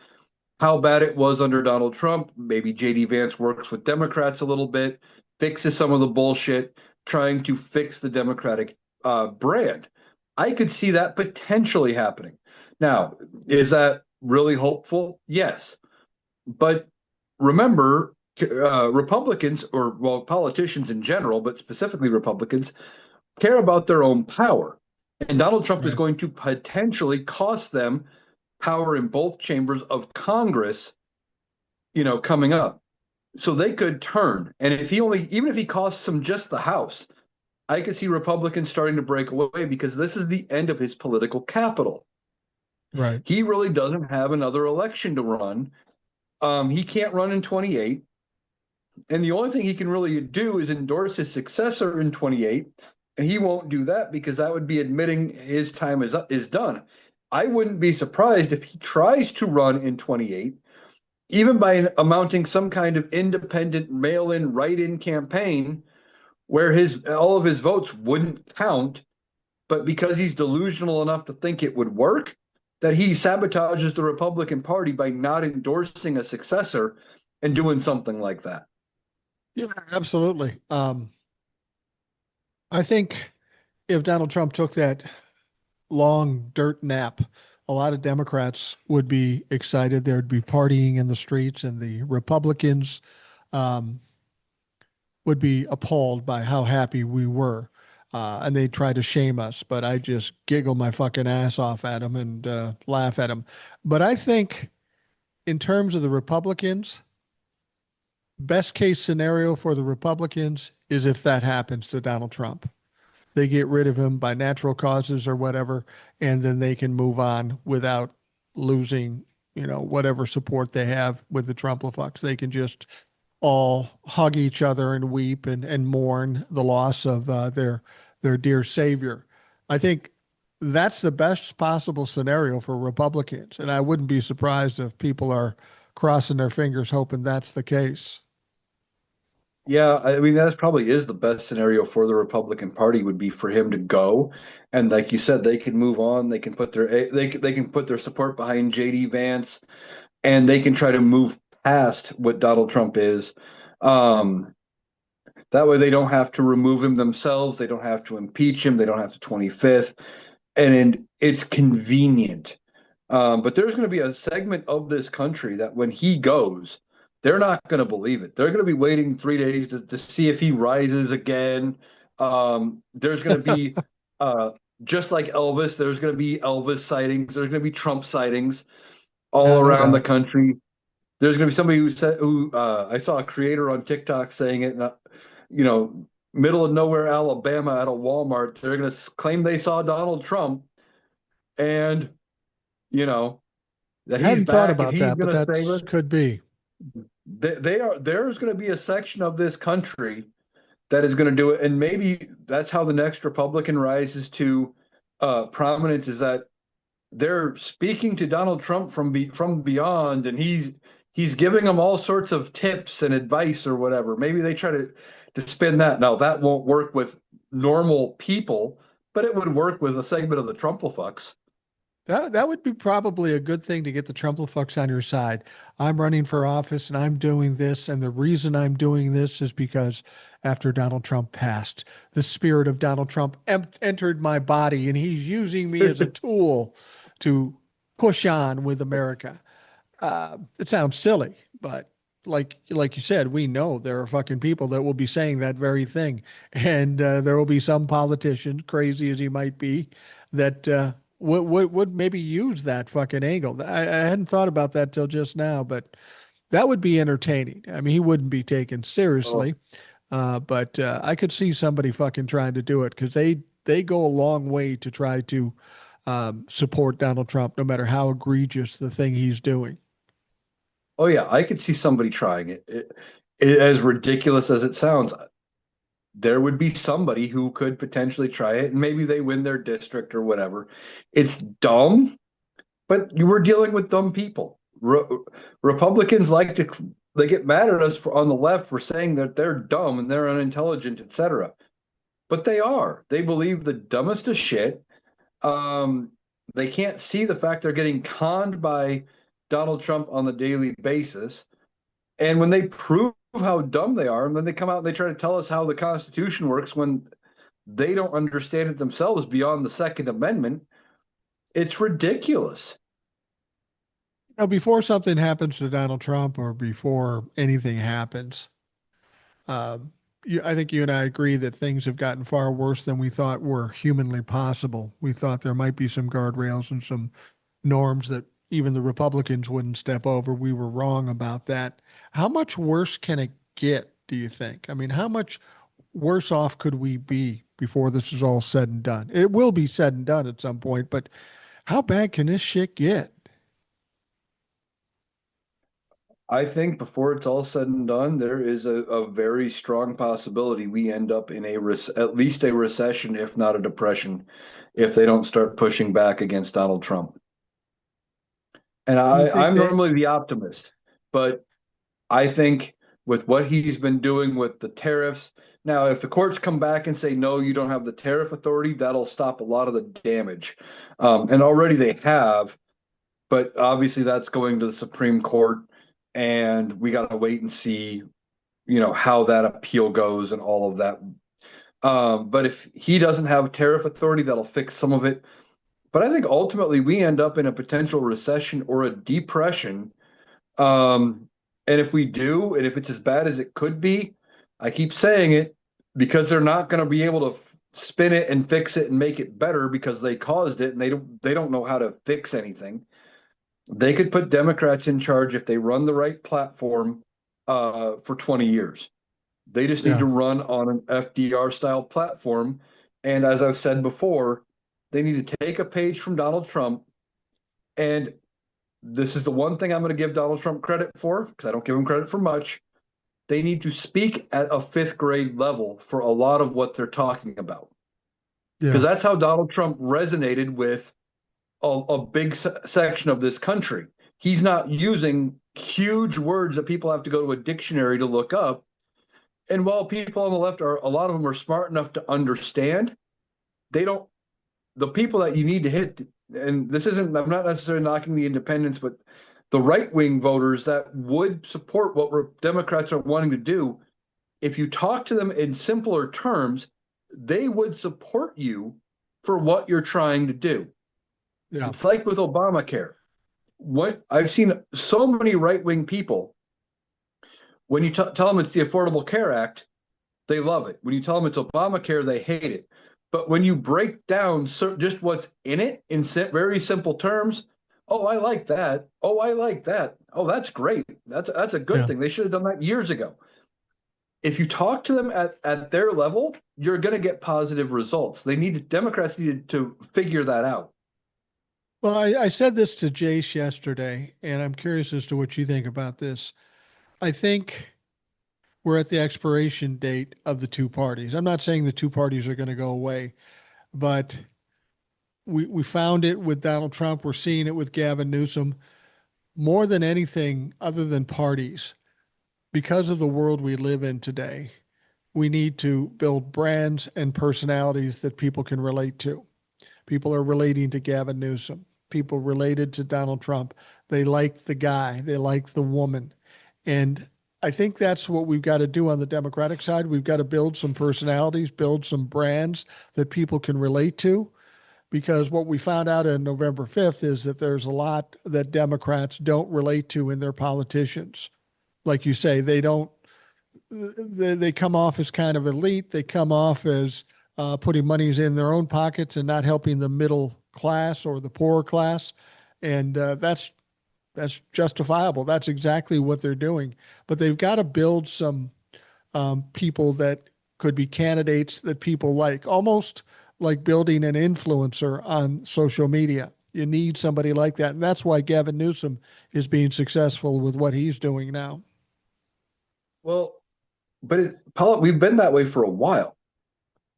how bad it was under Donald Trump. Maybe JD Vance works with Democrats a little bit, fixes some of the bullshit, trying to fix the Democratic brand. I could see that potentially happening. Now, is that really hopeful? Yes. But remember, Republicans, or well, politicians in general, but specifically Republicans, care about their own power. And Donald Trump is Right. going to potentially cost them power in both chambers of Congress, coming up. So they could turn. And if he only, even if he costs them just the House, I could see Republicans starting to break away because this is the end of his political capital. Right. He really doesn't have another election to run. He can't run in 28. And the only thing he can really do is endorse his successor in 28. And he won't do that because that would be admitting his time is done. I wouldn't be surprised if he tries to run in 28, even by mounting some kind of independent mail-in, write-in campaign where his all of his votes wouldn't count, but because he's delusional enough to think it would work, that he sabotages the Republican Party by not endorsing a successor and doing something like that. Yeah, absolutely. I think if Donald Trump took that long dirt nap, a lot of Democrats would be excited. There would be partying in the streets, and the Republicans um, would be appalled by how happy we were. And they'd try to shame us, but I just giggle my fucking ass off at them and laugh at them. But I think, in terms of the Republicans, best case scenario for the Republicans is if that happens to Donald Trump. They get rid of him by natural causes or whatever, and then they can move on without losing, whatever support they have with the Trumplafucks. They can just all hug each other and weep and mourn the loss of their dear savior. I think that's the best possible scenario for Republicans, and I wouldn't be surprised if people are crossing their fingers hoping that's the case. Yeah, I mean that probably is the best scenario for the Republican Party would be for him to go, and like you said, they can move on. They can put their support behind JD Vance, and they can try to move past what Donald Trump is. Um, that way, they don't have to remove him themselves. They don't have to impeach him. They don't have to 25th, and it's convenient. But there's going to be a segment of this country that when he goes, they're not going to believe it. They're going to be waiting 3 days to see if he rises again. There's going to be, uh, just like Elvis, there's going to be Elvis sightings. There's going to be Trump sightings all Yeah, no around the doubt. country. There's going to be somebody who said, who I saw a creator on TikTok saying it, and, you know, middle of nowhere Alabama at a Walmart. They're going to claim they saw Donald Trump and, you know, that I he's hadn't thought back and about he's that, going but to that save us. could be. There's going to be a section of this country that is going to do it. And maybe that's how the next Republican rises to prominence, is that they're speaking to Donald Trump from beyond, and he's giving them all sorts of tips and advice or whatever. Maybe they try to spin that. Now that won't work with normal people, but it would work with a segment of the Trumplefucks. That would be probably a good thing to get the Trumplefucks on your side. I'm running for office and I'm doing this, and the reason I'm doing this is because after Donald Trump passed, the spirit of Donald Trump entered my body, and he's using me as a tool to push on with America. It sounds silly, but like you said, we know there are fucking people that will be saying that very thing, and there will be some politician, crazy as he might be, that would maybe use that fucking angle. I hadn't thought about that till just now, but that would be entertaining. I mean, he wouldn't be taken Oh, seriously, but I could see somebody fucking trying to do it because they go a long way to try to support Donald Trump, no matter how egregious the thing he's doing. oh yeah, I could see somebody trying it. As ridiculous as it sounds, there would be somebody who could potentially try it, and maybe they win their district or whatever. It's dumb, but you were dealing with dumb people. Republicans like to they get mad at us on the left for saying that they're dumb and they're unintelligent, etc. But they are. They believe the dumbest of shit. Um, they can't see the fact they're getting conned by Donald Trump on the daily basis. And when they prove how dumb they are, and then they come out and they try to tell us how the Constitution works when they don't understand it themselves beyond the Second Amendment, it's ridiculous. Before something happens to Donald Trump or before anything happens, um, I think you and I agree that things have gotten far worse than we thought were humanly possible. We thought there might be some guardrails and some norms that even the Republicans wouldn't step over. We were wrong about that. How much worse can it get, do you think? I mean, how much worse off could we be before this is all said and done? It will be said and done at some point, but how bad can this shit get? I think before it's all said and done, there is a very strong possibility we end up in at least a recession, if not a depression, if they don't start pushing back against Donald Trump. And Do you think I'm they normally the optimist, but I think with what he's been doing with the tariffs, now if the courts come back and say no, you don't have the tariff authority, that'll stop a lot of the damage. And already they have, but obviously that's going to the Supreme Court, and we got to wait and see, how that appeal goes and all of that. But if he doesn't have tariff authority, that'll fix some of it. But I think ultimately we end up in a potential recession or a depression. And if we do, and if it's as bad as it could be, I keep saying it because they're not going to be able to spin it and fix it and make it better because they caused it and they don't know how to fix anything. They could put Democrats in charge if they run the right platform for 20 years. They just need Yeah. to run on an FDR style platform. And as I've said before, they need to take a page from Donald Trump. And this is the one thing I'm going to give Donald Trump credit for, because I don't give him credit for much. They need to speak at a fifth grade level for a lot of what they're talking about. Because Yeah. that's how Donald Trump resonated with a big section of this country. He's not using huge words that people have to go to a dictionary to look up. And while people on the left are, a lot of them are smart enough to understand, they don't, the people that you need to hit, and this isn't, I'm not necessarily knocking the independents, but the right wing voters that would support what Democrats are wanting to do, if you talk to them in simpler terms, they would support you for what you're trying to do. Yeah. It's like with Obamacare. What I've seen so many right wing people, when you tell them it's the Affordable Care Act, they love it. When you tell them it's Obamacare, they hate it. But when you break down just what's in it in very simple terms, oh, I like that. Oh, I like that. Oh, that's great. That's a good Yeah. thing. They should have done that years ago. if you talk to them at their level, you're going to get positive results. Democrats need to figure that out. Well, I said this to Jace yesterday, and I'm curious as to what you think about this. I think we're at the expiration date of the two parties. I'm not saying the two parties are going to go away, but we found it with Donald Trump. We're seeing it with Gavin Newsom. More than anything other than parties, because of the world we live in today, we need to build brands and personalities that people can relate to. People are relating to Gavin Newsom. People related to Donald Trump. They like the guy, they like the woman. And I think that's what we've got to do on the Democratic side. We've got to build some personalities, build some brands that people can relate to. Because what we found out on November 5th is that there's a lot that Democrats don't relate to in their politicians. Like you say, they come off as kind of elite. They come off as putting monies in their own pockets and not helping the middle class or the poorer class. And that's justifiable. That's exactly what they're doing. But they've got to build some people that could be candidates that people like, almost like building an influencer on social media. You need somebody like that. And that's why Gavin Newsom is being successful with what he's doing now. Well, but Paul, we've been that way for a while.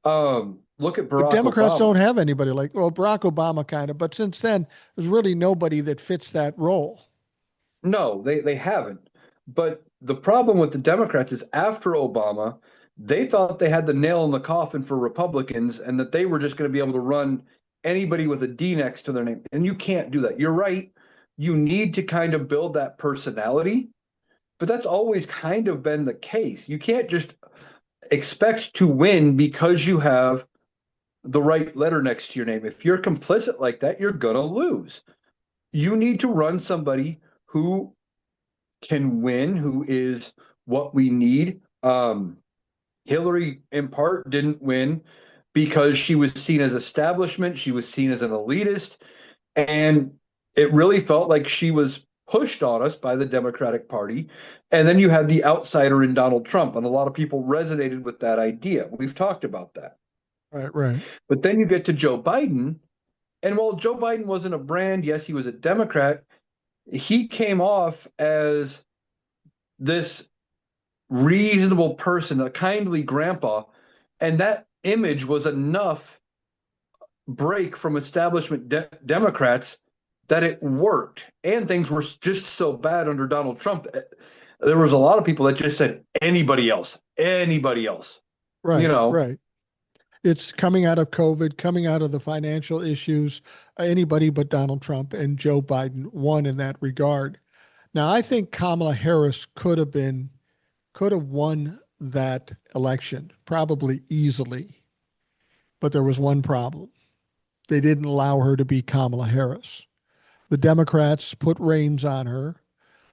Look at But Barack Democrats Obama. don't have anybody like, well, Barack Obama kind of, but since then, there's really nobody that fits that role. No, they haven't. But the problem with the Democrats is after Obama, they thought they had the nail in the coffin for Republicans and that they were just going to be able to run anybody with a D next to their name. And you can't do that. You're right. You need to kind of build that personality, but that's always kind of been the case. You can't just expect to win because you have the right letter next to your name. If you're complicit like that, you're going to lose. You need to run somebody who can win, who is what we need. Hillary, in part, didn't win because she was seen as establishment, she was seen as an elitist, and it really felt like she was pushed on us by the Democratic Party. And then you had the outsider in Donald Trump, and a lot of people resonated with that idea. We've talked about that. Right, right. But then you get to Joe Biden, and while Joe Biden wasn't a brand, yes, he was a Democrat, he came off as this reasonable person, a kindly grandpa, and that image was enough break from establishment Democrats that it worked. And things were just so bad under Donald Trump. There was a lot of people that just said anybody else, you Right, know. right. It's coming out of COVID, coming out of the financial issues. Anybody but Donald Trump and Joe Biden won in that regard. Now, I think Kamala Harris could have won that election probably easily, but there was one problem. They didn't allow her to be Kamala Harris. The Democrats put reins on her.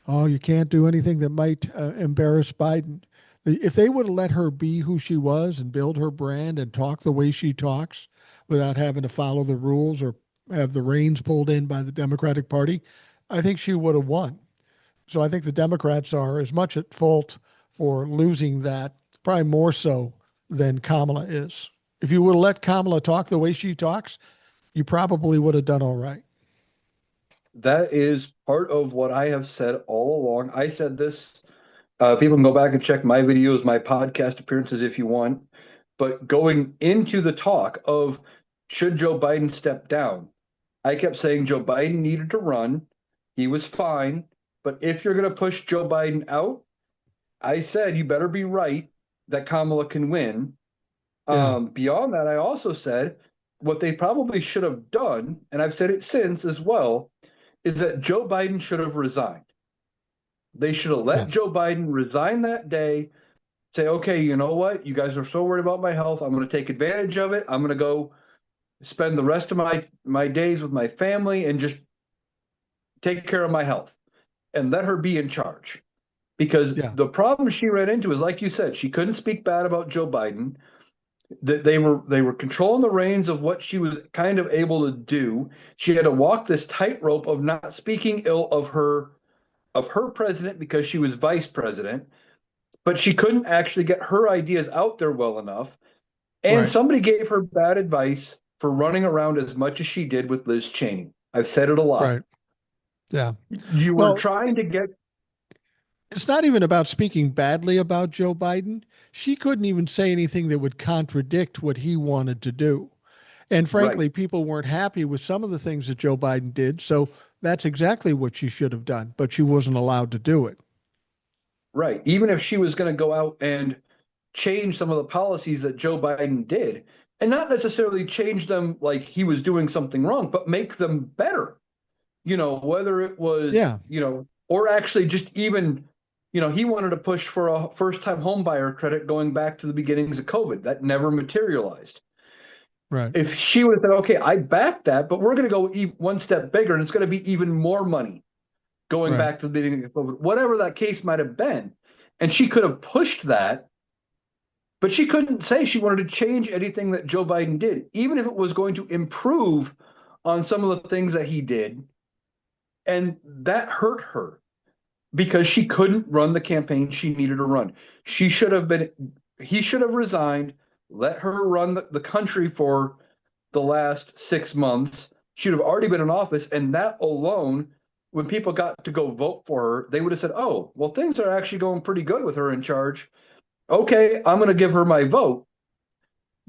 Oh, you can't do anything that might embarrass Biden. If they would have let her be who she was and build her brand and talk the way she talks without having to follow the rules or have the reins pulled in by the Democratic Party, I think she would have won. So I think the Democrats are as much at fault for losing that, probably more so than Kamala is. If you would have let Kamala talk the way she talks, you probably would have done all right. That is part of what I have said all along. I said this. People can go back and check my videos, my podcast appearances if you want. But going into the talk of should Joe Biden step down, I kept saying Joe Biden needed to run. He was fine. But if you're going to push Joe Biden out, I said you better be right that Kamala can win. Yeah, Beyond that, I also said what they probably should have done, and I've said it since as well, is that Joe Biden should have resigned. They should have yeah, let Joe Biden resign that day, say, okay, you know what? You guys are so worried about my health. I'm going to take advantage of it. I'm going to go spend the rest of my days with my family and just take care of my health and let her be in charge. Because yeah, the problem she ran into is, like you said, she couldn't speak bad about Joe Biden. That they were controlling the reins of what she was kind of able to do. She had to walk this tightrope of not speaking ill of her president because she was vice president. but she couldn't actually get her ideas out there well enough. And Right. somebody gave her bad advice for running around as much as she did with Liz Cheney. I've said it a lot. Right. Yeah. You were Well, trying to get it's not even about speaking badly about Joe Biden. She couldn't even say anything that would contradict what he wanted to do. And right, frankly, people weren't happy with some of the things that Joe Biden did. So that's exactly what she should have done, but she wasn't allowed to do it. right. Even if she was going to go out and change some of the policies that Joe Biden did, and not necessarily change them like he was doing something wrong, but make them better. Whether it was, Yeah. or actually just even, he wanted to push for a first time home buyer credit going back to the beginnings of COVID. That never materialized. Right. If she would have said, okay, I back that, but we're going to go one step bigger and it's going to be even more money going Right. back to the beginning of COVID, whatever that case might have been. And she could have pushed that, but she couldn't say she wanted to change anything that Joe Biden did, even if it was going to improve on some of the things that he did. And that hurt her because she couldn't run the campaign she needed to run. She should have been, he should have resigned, let her run the country for the last 6 months. She'd have already been in office. And that alone, when people got to go vote for her, they would have said, oh, well, things are actually going pretty good with her in charge. Okay, I'm going to give her my vote.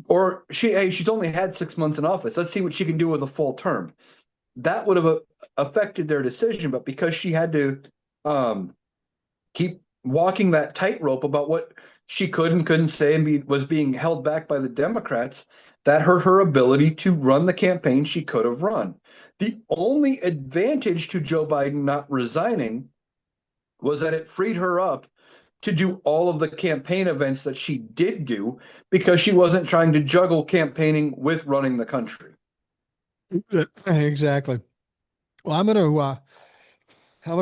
Or hey, she's only had 6 months in office. Let's see what she can do with a full term. That would have affected their decision. But because she had to um, keep walking that tightrope about what she could and couldn't say and was being held back by the Democrats, that hurt her ability to run the campaign she could have run. The only advantage to Joe Biden not resigning was that it freed her up to do all of the campaign events that she did do because she wasn't trying to juggle campaigning with running the country. Exactly. Well, I'm gonna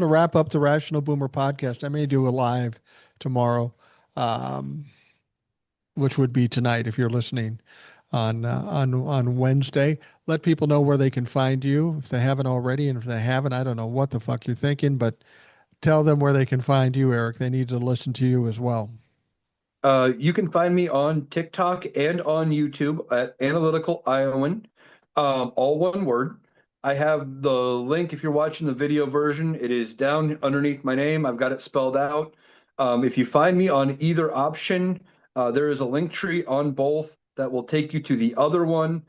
wrap up the Rational Boomer podcast. I may do a live tomorrow, um, which would be tonight if you're listening on Wednesday. Let people know where they can find you if they haven't already, and if they haven't, I don't know what the fuck you're thinking, but tell them where they can find you, Eric. They need to listen to you as well. You can find me on TikTok and on YouTube at Analyticaliowan, all one word. I have the link if you're watching the video version. It is down underneath my name. I've got it spelled out. If you find me on either option, there is a link tree on both that will take you to the other one.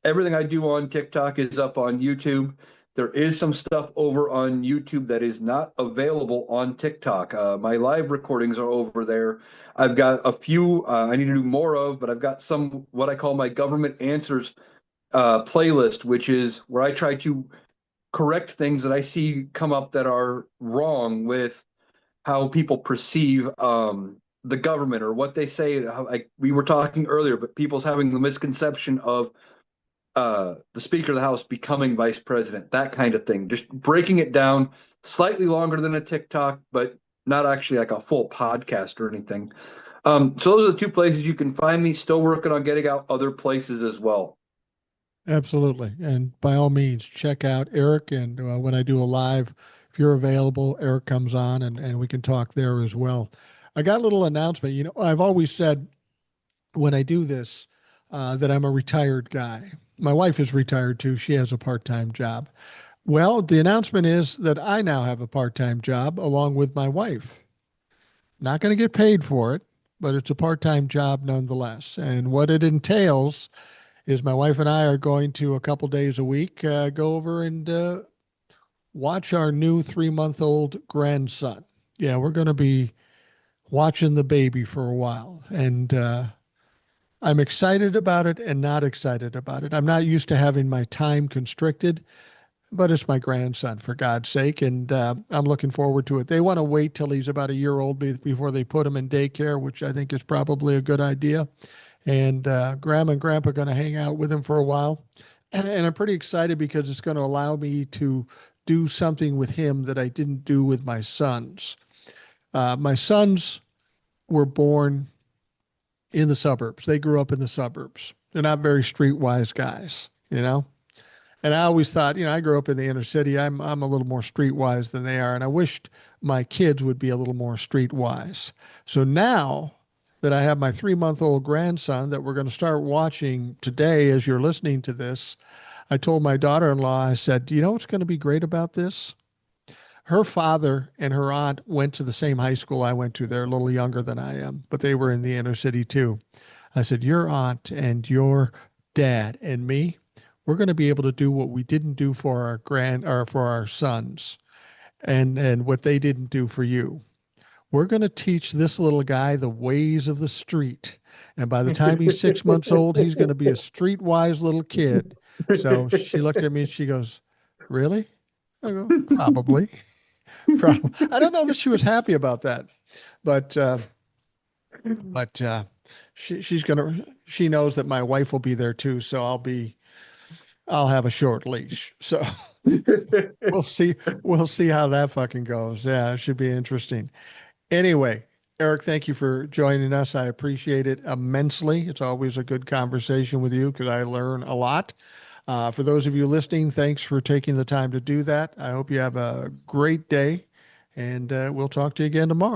Everything I do on TikTok is up on YouTube. There is some stuff over on YouTube that is not available on TikTok. My live recordings are over there. I've got a few I need to do more of, but I've got some what I call my government answers playlist, which is where I try to correct things that I see come up that are wrong with how people perceive the government or what they say. How, like we were talking earlier, but people's having the misconception of the Speaker of the House becoming vice president, that kind of thing. Just breaking it down slightly longer than a TikTok, but not actually like a full podcast or anything. So those are the two places you can find me. Still working on getting out other places as well. Absolutely. And by all means, check out Eric. And when I do a live, if you're available, Eric comes on and we can talk there as well. I got a little announcement. You know, I've always said when I do this that I'm a retired guy. My wife is retired too. She has a part time job. Well, the announcement is that I now have a part time job along with my wife. Not going to get paid for it, but it's a part time job nonetheless. And what it entails is my wife and I are going to a couple days a week go over and watch our new 3 month old grandson. Yeah, we're going to be watching the baby for a while. And I'm excited about it and not excited about it. I'm not used to having my time constricted, but it's my grandson, for God's sake. And I'm looking forward to it. They want to wait till he's about a year old before they put him in daycare, which I think is probably a good idea. And Grandma and Grandpa are going to hang out with him for a while. And I'm pretty excited because it's going to allow me to do something with him that I didn't do with my sons. My sons were born in the suburbs. They grew up in the suburbs. They're not very streetwise guys, you know? And I always thought, I grew up in the inner city. I'm a little more streetwise than they are, and I wished my kids would be a little more streetwise. So now that I have my 3-month-old grandson that we're going to start watching today as you're listening to this, I told my daughter-in-law, I said, "Do you know what's going to be great about this? Her father and her aunt went to the same high school I went to. They're a little younger than I am, but they were in the inner city too. I said, your aunt and your dad and me, we're going to be able to do what we didn't do for our grand or for our sons and what they didn't do for you. We're going to teach this little guy the ways of the street. And by the time he's 6 months old, he's going to be a streetwise little kid." So she looked at me and she goes, "Really?" I go, "Probably." Probably. I don't know that she was happy about that, but but she knows that my wife will be there too, so I'll have a short leash. So we'll see we'll see how that fucking goes. Yeah, it should be interesting. Anyway, Eric, thank you for joining us. I appreciate it immensely. It's always a good conversation with you because I learn a lot. For those of you listening, thanks for taking the time to do that. I hope you have a great day, and we'll talk to you again tomorrow.